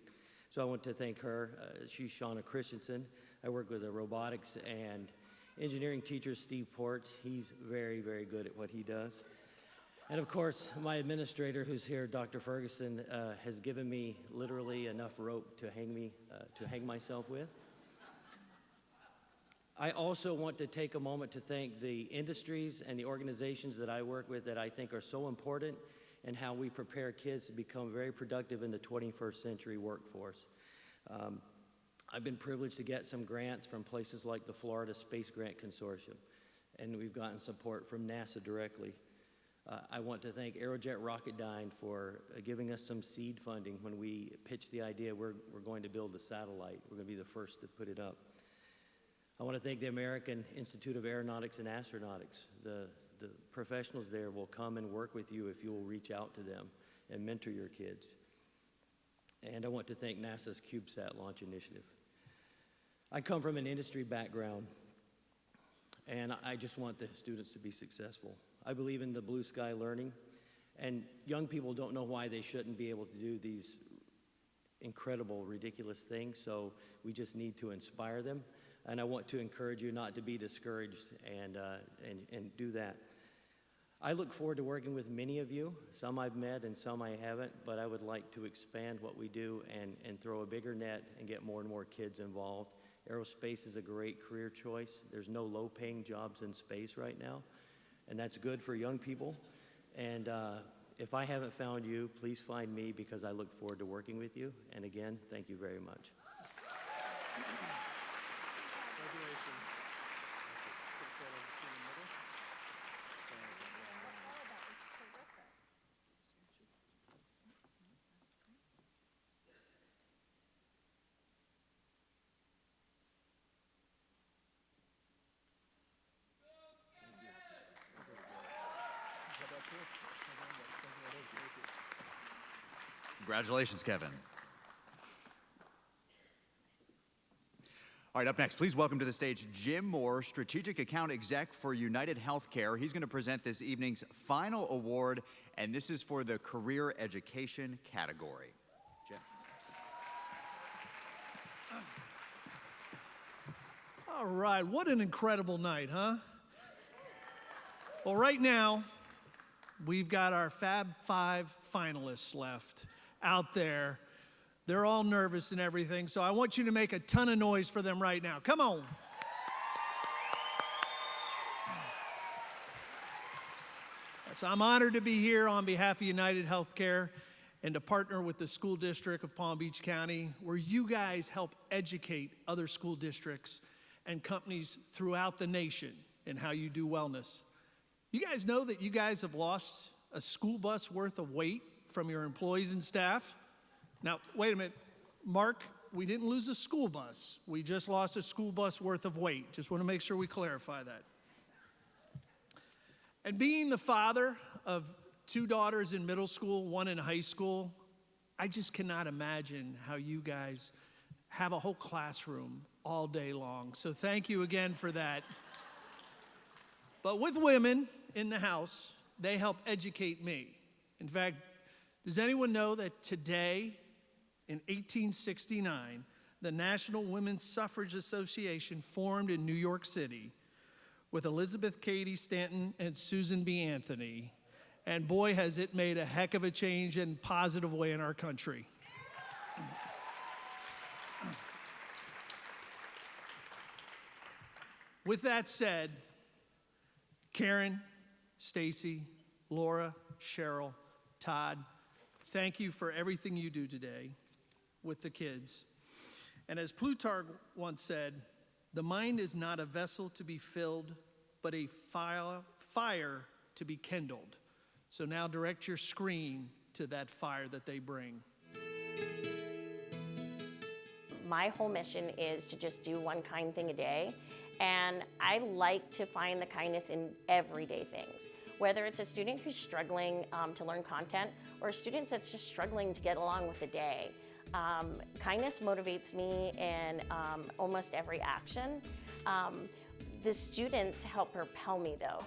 So I want to thank her. She's Shauna Christensen. I work with a robotics and engineering teacher, Steve Ports. He's very, very good at what he does. And of course, my administrator, who's here, Dr. Ferguson, has given me literally enough rope to hang myself with. I also want to take a moment to thank the industries and the organizations that I work with that I think are so important in how we prepare kids to become very productive in the 21st century workforce. I've been privileged to get some grants from places like the Florida Space Grant Consortium, and we've gotten support from NASA directly. I want to thank Aerojet Rocketdyne for giving us some seed funding when we pitched the idea we're going to build a satellite. We're going to be the first to put it up. I want to thank the American Institute of Aeronautics and Astronautics. The professionals there will come and work with you if you will reach out to them and mentor your kids. And I want to thank NASA's CubeSat launch initiative. I come from an industry background, and I just want the students to be successful. I believe in the blue sky learning, and young people don't know why they shouldn't be able to do these incredible, ridiculous things, so we just need to inspire them. And I want to encourage you not to be discouraged and do that. I look forward to working with many of you. Some I've met and some I haven't, but I would like to expand what we do and throw a bigger net and get more and more kids involved. Aerospace is a great career choice. There's no low-paying jobs in space right now, and that's good for young people. And if I haven't found you, please find me, because I look forward to working with you. And again, thank you very much. Congratulations, Kevin. All right, up next, please welcome to the stage Jim Moore, Strategic Account Exec for United Healthcare. He's going to present this evening's final award, and this is for the Career Education category. Jim. All right, what an incredible night, huh? Well, right now, we've got our Fab Five finalists left out there. They're all nervous and everything, so I want you to make a ton of noise for them right now. Come on. So I'm honored to be here on behalf of United Healthcare and to partner with the school district of Palm Beach County, where you guys help educate other school districts and companies throughout the nation in how you do wellness. You guys know that you guys have lost a school bus worth of weight from your employees and staff? Now, wait a minute, Mark, we didn't lose a school bus. We just lost a school bus worth of weight. Just want to make sure we clarify that. And being the father of 2 daughters in middle school, 1 in high school, I just cannot imagine how you guys have a whole classroom all day long. So thank you again for that. But with women in the house, they help educate me. In fact, does anyone know that today, in 1869, the National Women's Suffrage Association formed in New York City with Elizabeth Cady Stanton and Susan B. Anthony, and boy, has it made a heck of a change in a positive way in our country. With that said, Karen, Stacy, Laura, Cheryl, Todd, thank you for everything you do today with the kids. And as Plutarch once said, the mind is not a vessel to be filled, but a fire to be kindled. So now direct your screen to that fire that they bring. My whole mission is to just do one kind thing a day. And I like to find the kindness in everyday things. Whether it's a student who's struggling to learn content or a student that's just struggling to get along with the day. Kindness motivates me in almost every action. The students help propel me though.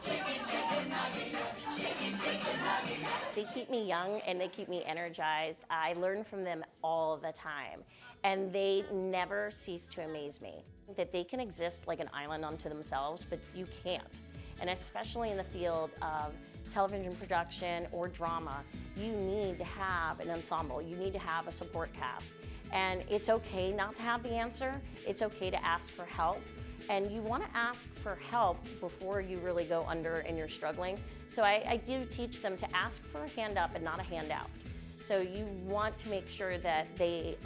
They keep me young and they keep me energized. I learn from them all the time and they never cease to amaze me. That they can exist like an island unto themselves, but you can't. And especially in the field of television production or drama, you need to have an ensemble. You need to have a support cast. And it's okay not to have the answer. It's okay to ask for help. And you want to ask for help before you really go under and you're struggling. So I do teach them to ask for a hand up and not a handout. So you want to make sure that they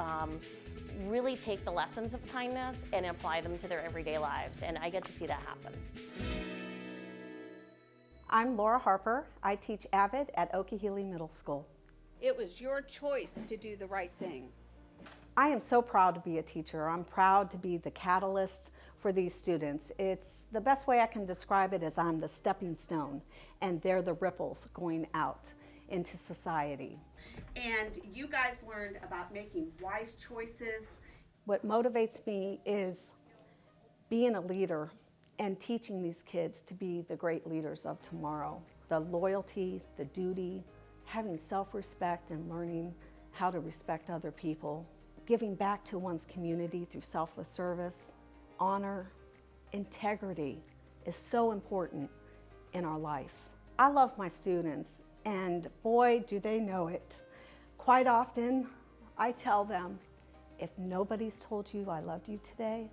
really take the lessons of kindness and apply them to their everyday lives. And I get to see that happen. I'm Laura Harper. I teach AVID at Okeechobee Middle School. It was your choice to do the right thing. I am so proud to be a teacher. I'm proud to be the catalyst for these students. It's the best way I can describe it is I'm the stepping stone and they're the ripples going out into society. And you guys learned about making wise choices. What motivates me is being a leader and teaching these kids to be the great leaders of tomorrow. The loyalty, the duty, having self-respect and learning how to respect other people, giving back to one's community through selfless service, honor, integrity is so important in our life. I love my students, and boy, do they know it. Quite often, I tell them, if nobody's told you I loved you today,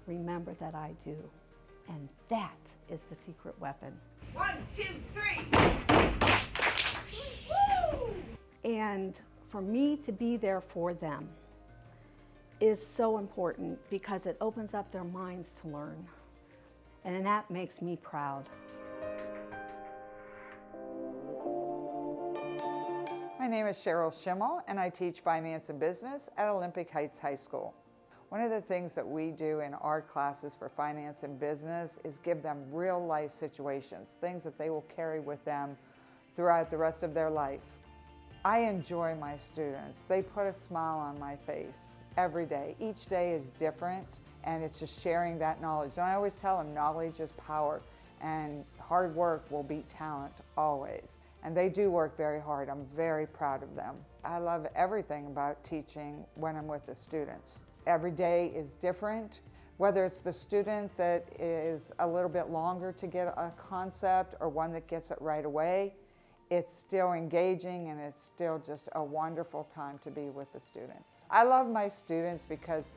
remember that I do. And that is the secret weapon. 1, 2, 3. Woo! And for me to be there for them is so important because it opens up their minds to learn. And that makes me proud. My name is Cheryl Schimmel, and I teach finance and business at Olympic Heights High School. One of the things that we do in our classes for finance and business is give them real life situations, things that they will carry with them throughout the rest of their life. I enjoy my students. They put a smile on my face every day. Each day is different, and it's just sharing that knowledge. And I always tell them knowledge is power, and hard work will beat talent always. And they do work very hard. I'm very proud of them. I love everything about teaching when I'm with the students. Every day is different, whether it's the student that is a little bit longer to get a concept or one that gets it right away. It's still engaging, and it's still just a wonderful time to be with the students. I love my students because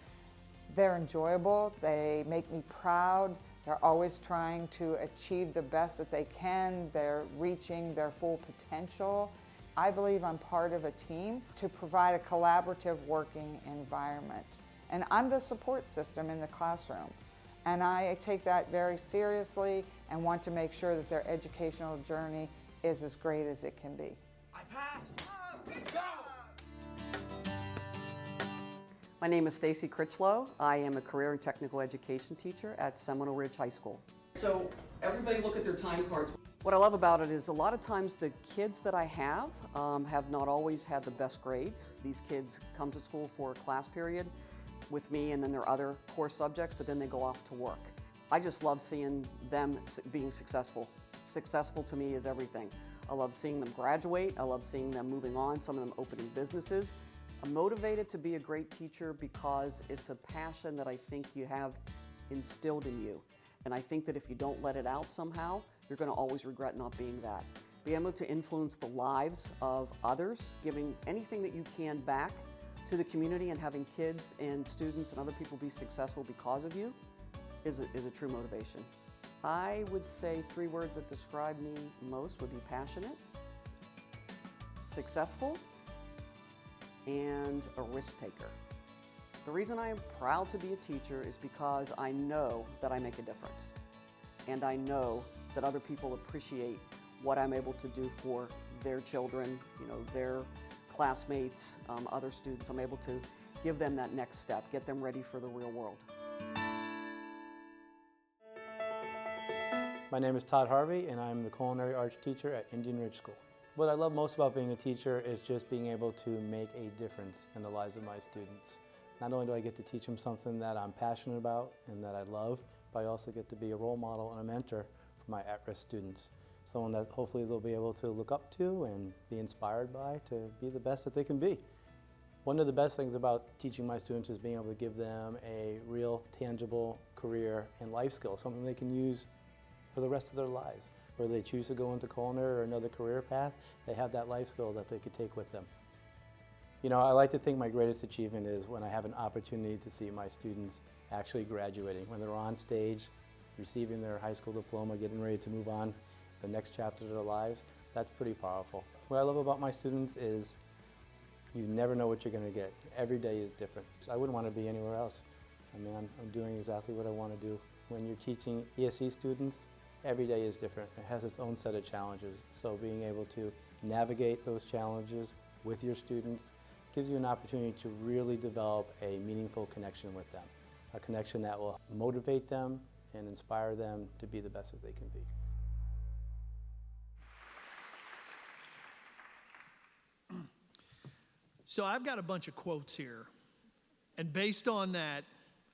they're enjoyable, they make me proud, they're always trying to achieve the best that they can, they're reaching their full potential. I believe I'm part of a team to provide a collaborative working environment. And I'm the support system in the classroom. And I take that very seriously and want to make sure that their educational journey is as great as it can be. I passed. Let's go. My name is Stacy Critchlow. I am a career and technical education teacher at Seminole Ridge High School. So everybody look at their time cards. What I love about it is a lot of times the kids that I have not always had the best grades. These kids come to school for a class period with me, and then their other core subjects, but then they go off to work. I just love seeing them being successful. Successful to me is everything. I love seeing them graduate. I love seeing them moving on, some of them opening businesses. I'm motivated to be a great teacher because it's a passion that I think you have instilled in you. And I think that if you don't let it out somehow, you're going to always regret not being that. Being able to influence the lives of others, giving anything that you can back to the community and having kids and students and other people be successful because of you is a true motivation. I would say 3 words that describe me most would be passionate, successful, and a risk taker. The reason I am proud to be a teacher is because I know that I make a difference. And I know that other people appreciate what I'm able to do for their children, their classmates, other students. I'm able to give them that next step, get them ready for the real world. My name is Todd Harvey, and I'm the culinary arts teacher at Indian Ridge School. What I love most about being a teacher is just being able to make a difference in the lives of my students. Not only do I get to teach them something that I'm passionate about and that I love, but I also get to be a role model and a mentor for my at-risk students. Someone that hopefully they'll be able to look up to and be inspired by to be the best that they can be. One of the best things about teaching my students is being able to give them a real, tangible career and life skill, something they can use for the rest of their lives. Whether they choose to go into culinary or another career path, they have that life skill that they could take with them. You know, I like to think my greatest achievement is when I have an opportunity to see my students actually graduating, when they're on stage, receiving their high school diploma, getting ready to move on the next chapter of their lives. That's pretty powerful. What I love about my students is you never know what you're going to get. Every day is different. So I wouldn't want to be anywhere else. I mean, I'm doing exactly what I want to do. When you're teaching ESE students, every day is different. It has its own set of challenges. So being able to navigate those challenges with your students gives you an opportunity to really develop a meaningful connection with them. A connection that will motivate them and inspire them to be the best that they can be. So I've got a bunch of quotes here. And based on that,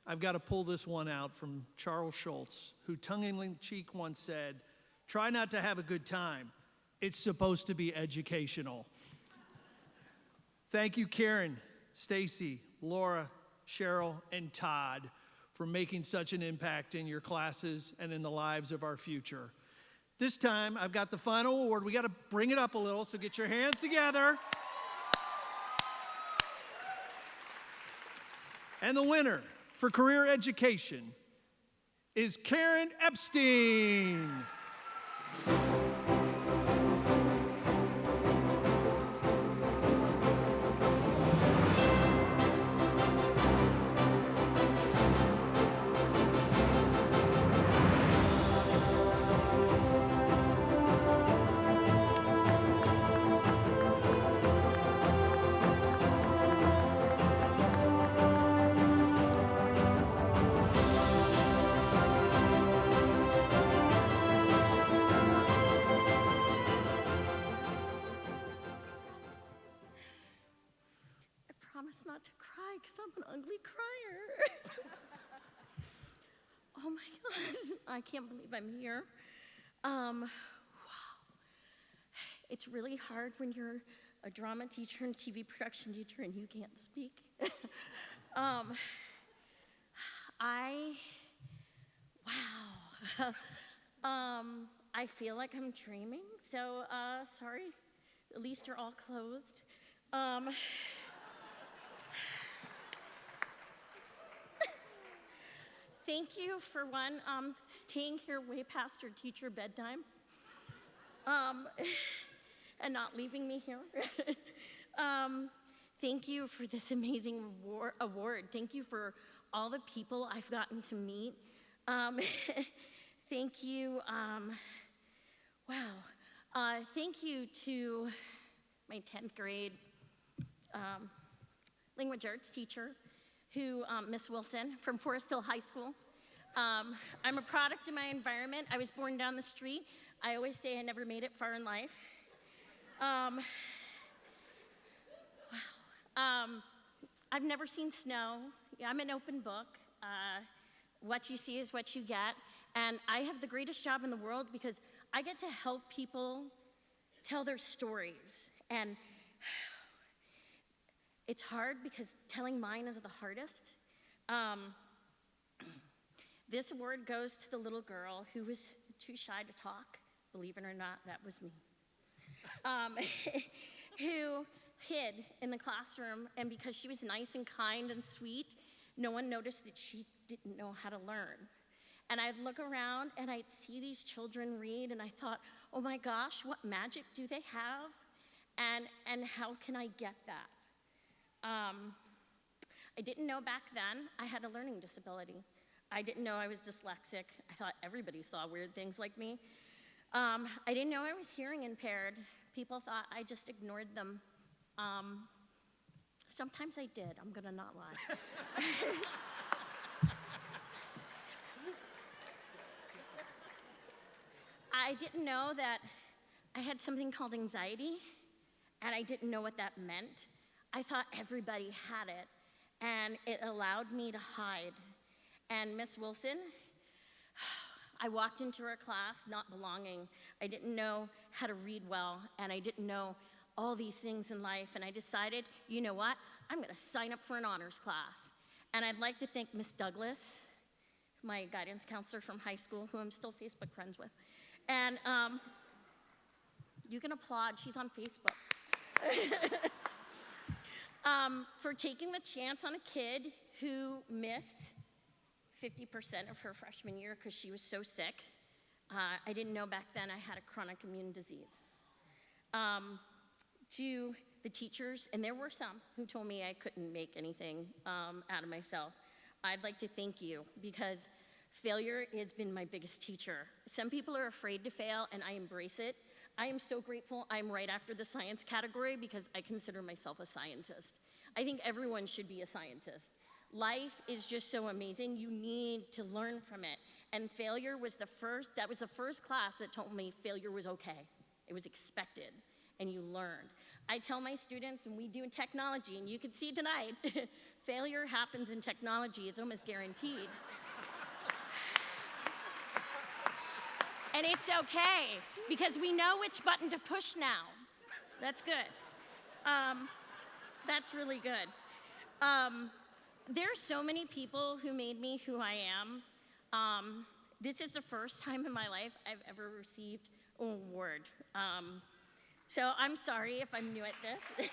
I've got to pull this one out from Charles Schulz, who tongue-in-cheek once said, "Try not to have a good time. It's supposed to be educational." Thank you, Karen, Stacy, Laura, Cheryl, and Todd for making such an impact in your classes and in the lives of our future. This time, I've got the final award. We got to bring it up a little, so get your hands together. And the winner for career education is Karen Epstein. Not to cry because I'm an ugly crier. Oh my God, I can't believe I'm here. Wow. It's really hard when you're a drama teacher and TV production teacher and you can't speak. I feel like I'm dreaming, so sorry. At least you're all clothed. Thank you for staying here way past your teacher bedtime, and not leaving me here. Thank you for this amazing award. Thank you for all the people I've gotten to meet. Thank you, thank you to my 10th grade language arts teacher, Miss Wilson from Forest Hill High School. I'm a product of my environment. I was born down the street. I always say I never made it far in life. I've never seen snow. I'm an open book. What you see is what you get. And I have the greatest job in the world because I get to help people tell their stories. And it's hard because telling mine is the hardest. This award goes to the little girl who was too shy to talk. Believe it or not, that was me. Who hid in the classroom, and because she was nice and kind and sweet, no one noticed that she didn't know how to learn. And I'd look around and I'd see these children read, and I thought, oh my gosh, what magic do they have? And how can I get that? I didn't know back then I had a learning disability. I didn't know I was dyslexic. I thought everybody saw weird things like me. I didn't know I was hearing impaired. People thought I just ignored them. Sometimes I did, I'm gonna not lie. I didn't know that I had something called anxiety, and I didn't know what that meant. I thought everybody had it, and it allowed me to hide. And Miss Wilson, I walked into her class not belonging. I didn't know how to read well, and I didn't know all these things in life, and I decided, you know what, I'm gonna sign up for an honors class. And I'd like to thank Miss Douglas, my guidance counselor from high school, who I'm still Facebook friends with. And you can applaud, she's on Facebook. for taking the chance on a kid who missed 50% of her freshman year because she was so sick. I didn't know back then I had a chronic immune disease. To the teachers, and there were some who told me I couldn't make anything out of myself, I'd like to thank you, because failure has been my biggest teacher. Some people are afraid to fail, and I embrace it. I am so grateful I'm right after the science category because I consider myself a scientist. I think everyone should be a scientist. Life is just so amazing. You need to learn from it. And failure was the first class that told me failure was okay. It was expected, and you learned. I tell my students, and we do in technology, and you can see tonight, failure happens in technology. It's almost guaranteed. And it's okay, because we know which button to push now. That's good. That's really good. There are so many people who made me who I am. This is the first time in my life I've ever received an award. So I'm sorry if I'm new at this.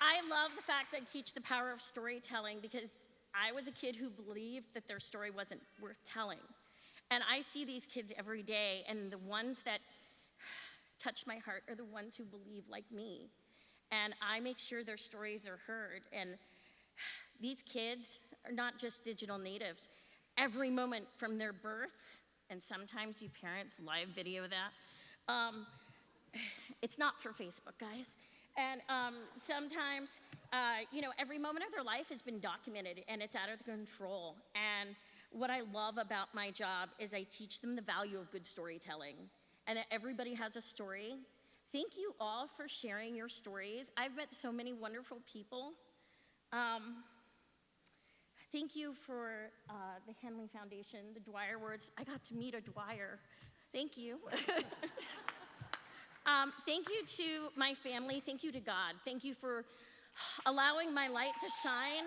I love the fact that I teach the power of storytelling, because I was a kid who believed that their story wasn't worth telling. And I see these kids every day, and the ones that touch my heart are the ones who believe like me. And I make sure their stories are heard. And these kids are not just digital natives. Every moment from their birth, and sometimes you parents live video that, it's not for Facebook, guys. And sometimes, every moment of their life has been documented, and it's out of control. And what I love about my job is I teach them the value of good storytelling, and that everybody has a story. Thank you all for sharing your stories. I've met so many wonderful people. Thank you for the Henley Foundation, the Dwyer Awards. I got to meet a Dwyer. Thank you. Thank you to my family. Thank you to God. Thank you for allowing my light to shine,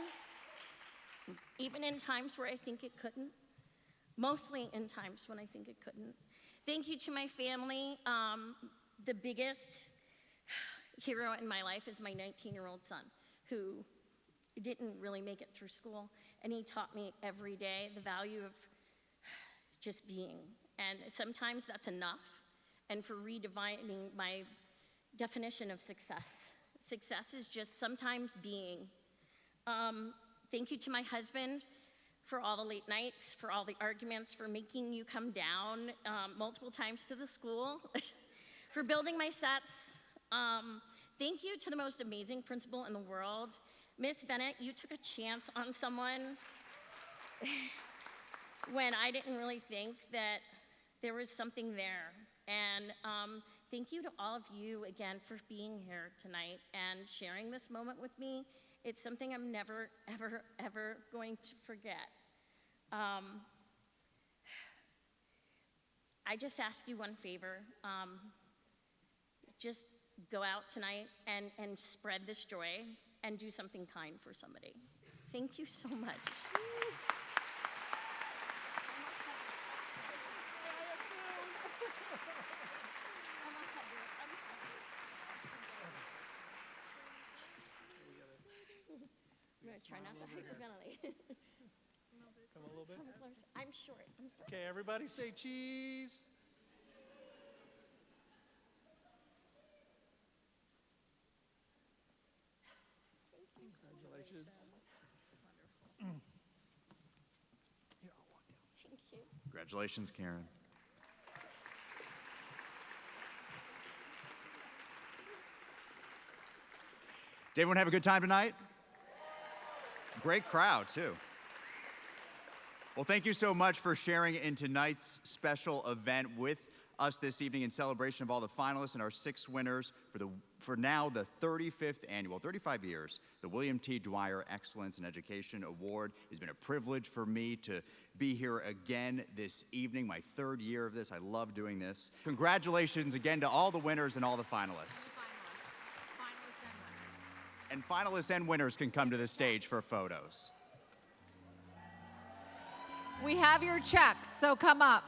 even in times where I think it couldn't. Mostly in times when I think it couldn't. Thank you to my family. The biggest hero in my life is my 19-year-old son, who didn't really make it through school, and he taught me every day the value of just being. And sometimes that's enough, and for redefining my definition of success. Success is just sometimes being. Thank you to my husband for all the late nights, for all the arguments, for making you come down multiple times to the school, for building my sets. Thank you to the most amazing principal in the world. Miss Bennett, you took a chance on someone when I didn't really think that there was something there. And thank you to all of you again for being here tonight and sharing this moment with me. It's something I'm never, ever, ever going to forget. I just ask you one favor. Just go out tonight and spread this joy and do something kind for somebody. Thank you so much. I'm gonna try not to hyperventilate. Come a little bit. Come close. I'm short. I'm sorry. Okay, everybody say cheese. Congratulations. Here, I'll walk down. Thank you. Congratulations, Karen. Did everyone have a good time tonight? Great crowd, too. Well, thank you so much for sharing in tonight's special event with us this evening in celebration of all the finalists and our 6 winners for now the 35th annual, 35 years, the William T. Dwyer Excellence in Education Award. It's been a privilege for me to be here again this evening, my 3rd year of this. I love doing this. Congratulations again to all the winners and all the finalists. And finalists and winners can come to the stage for photos. We have your checks, so come up.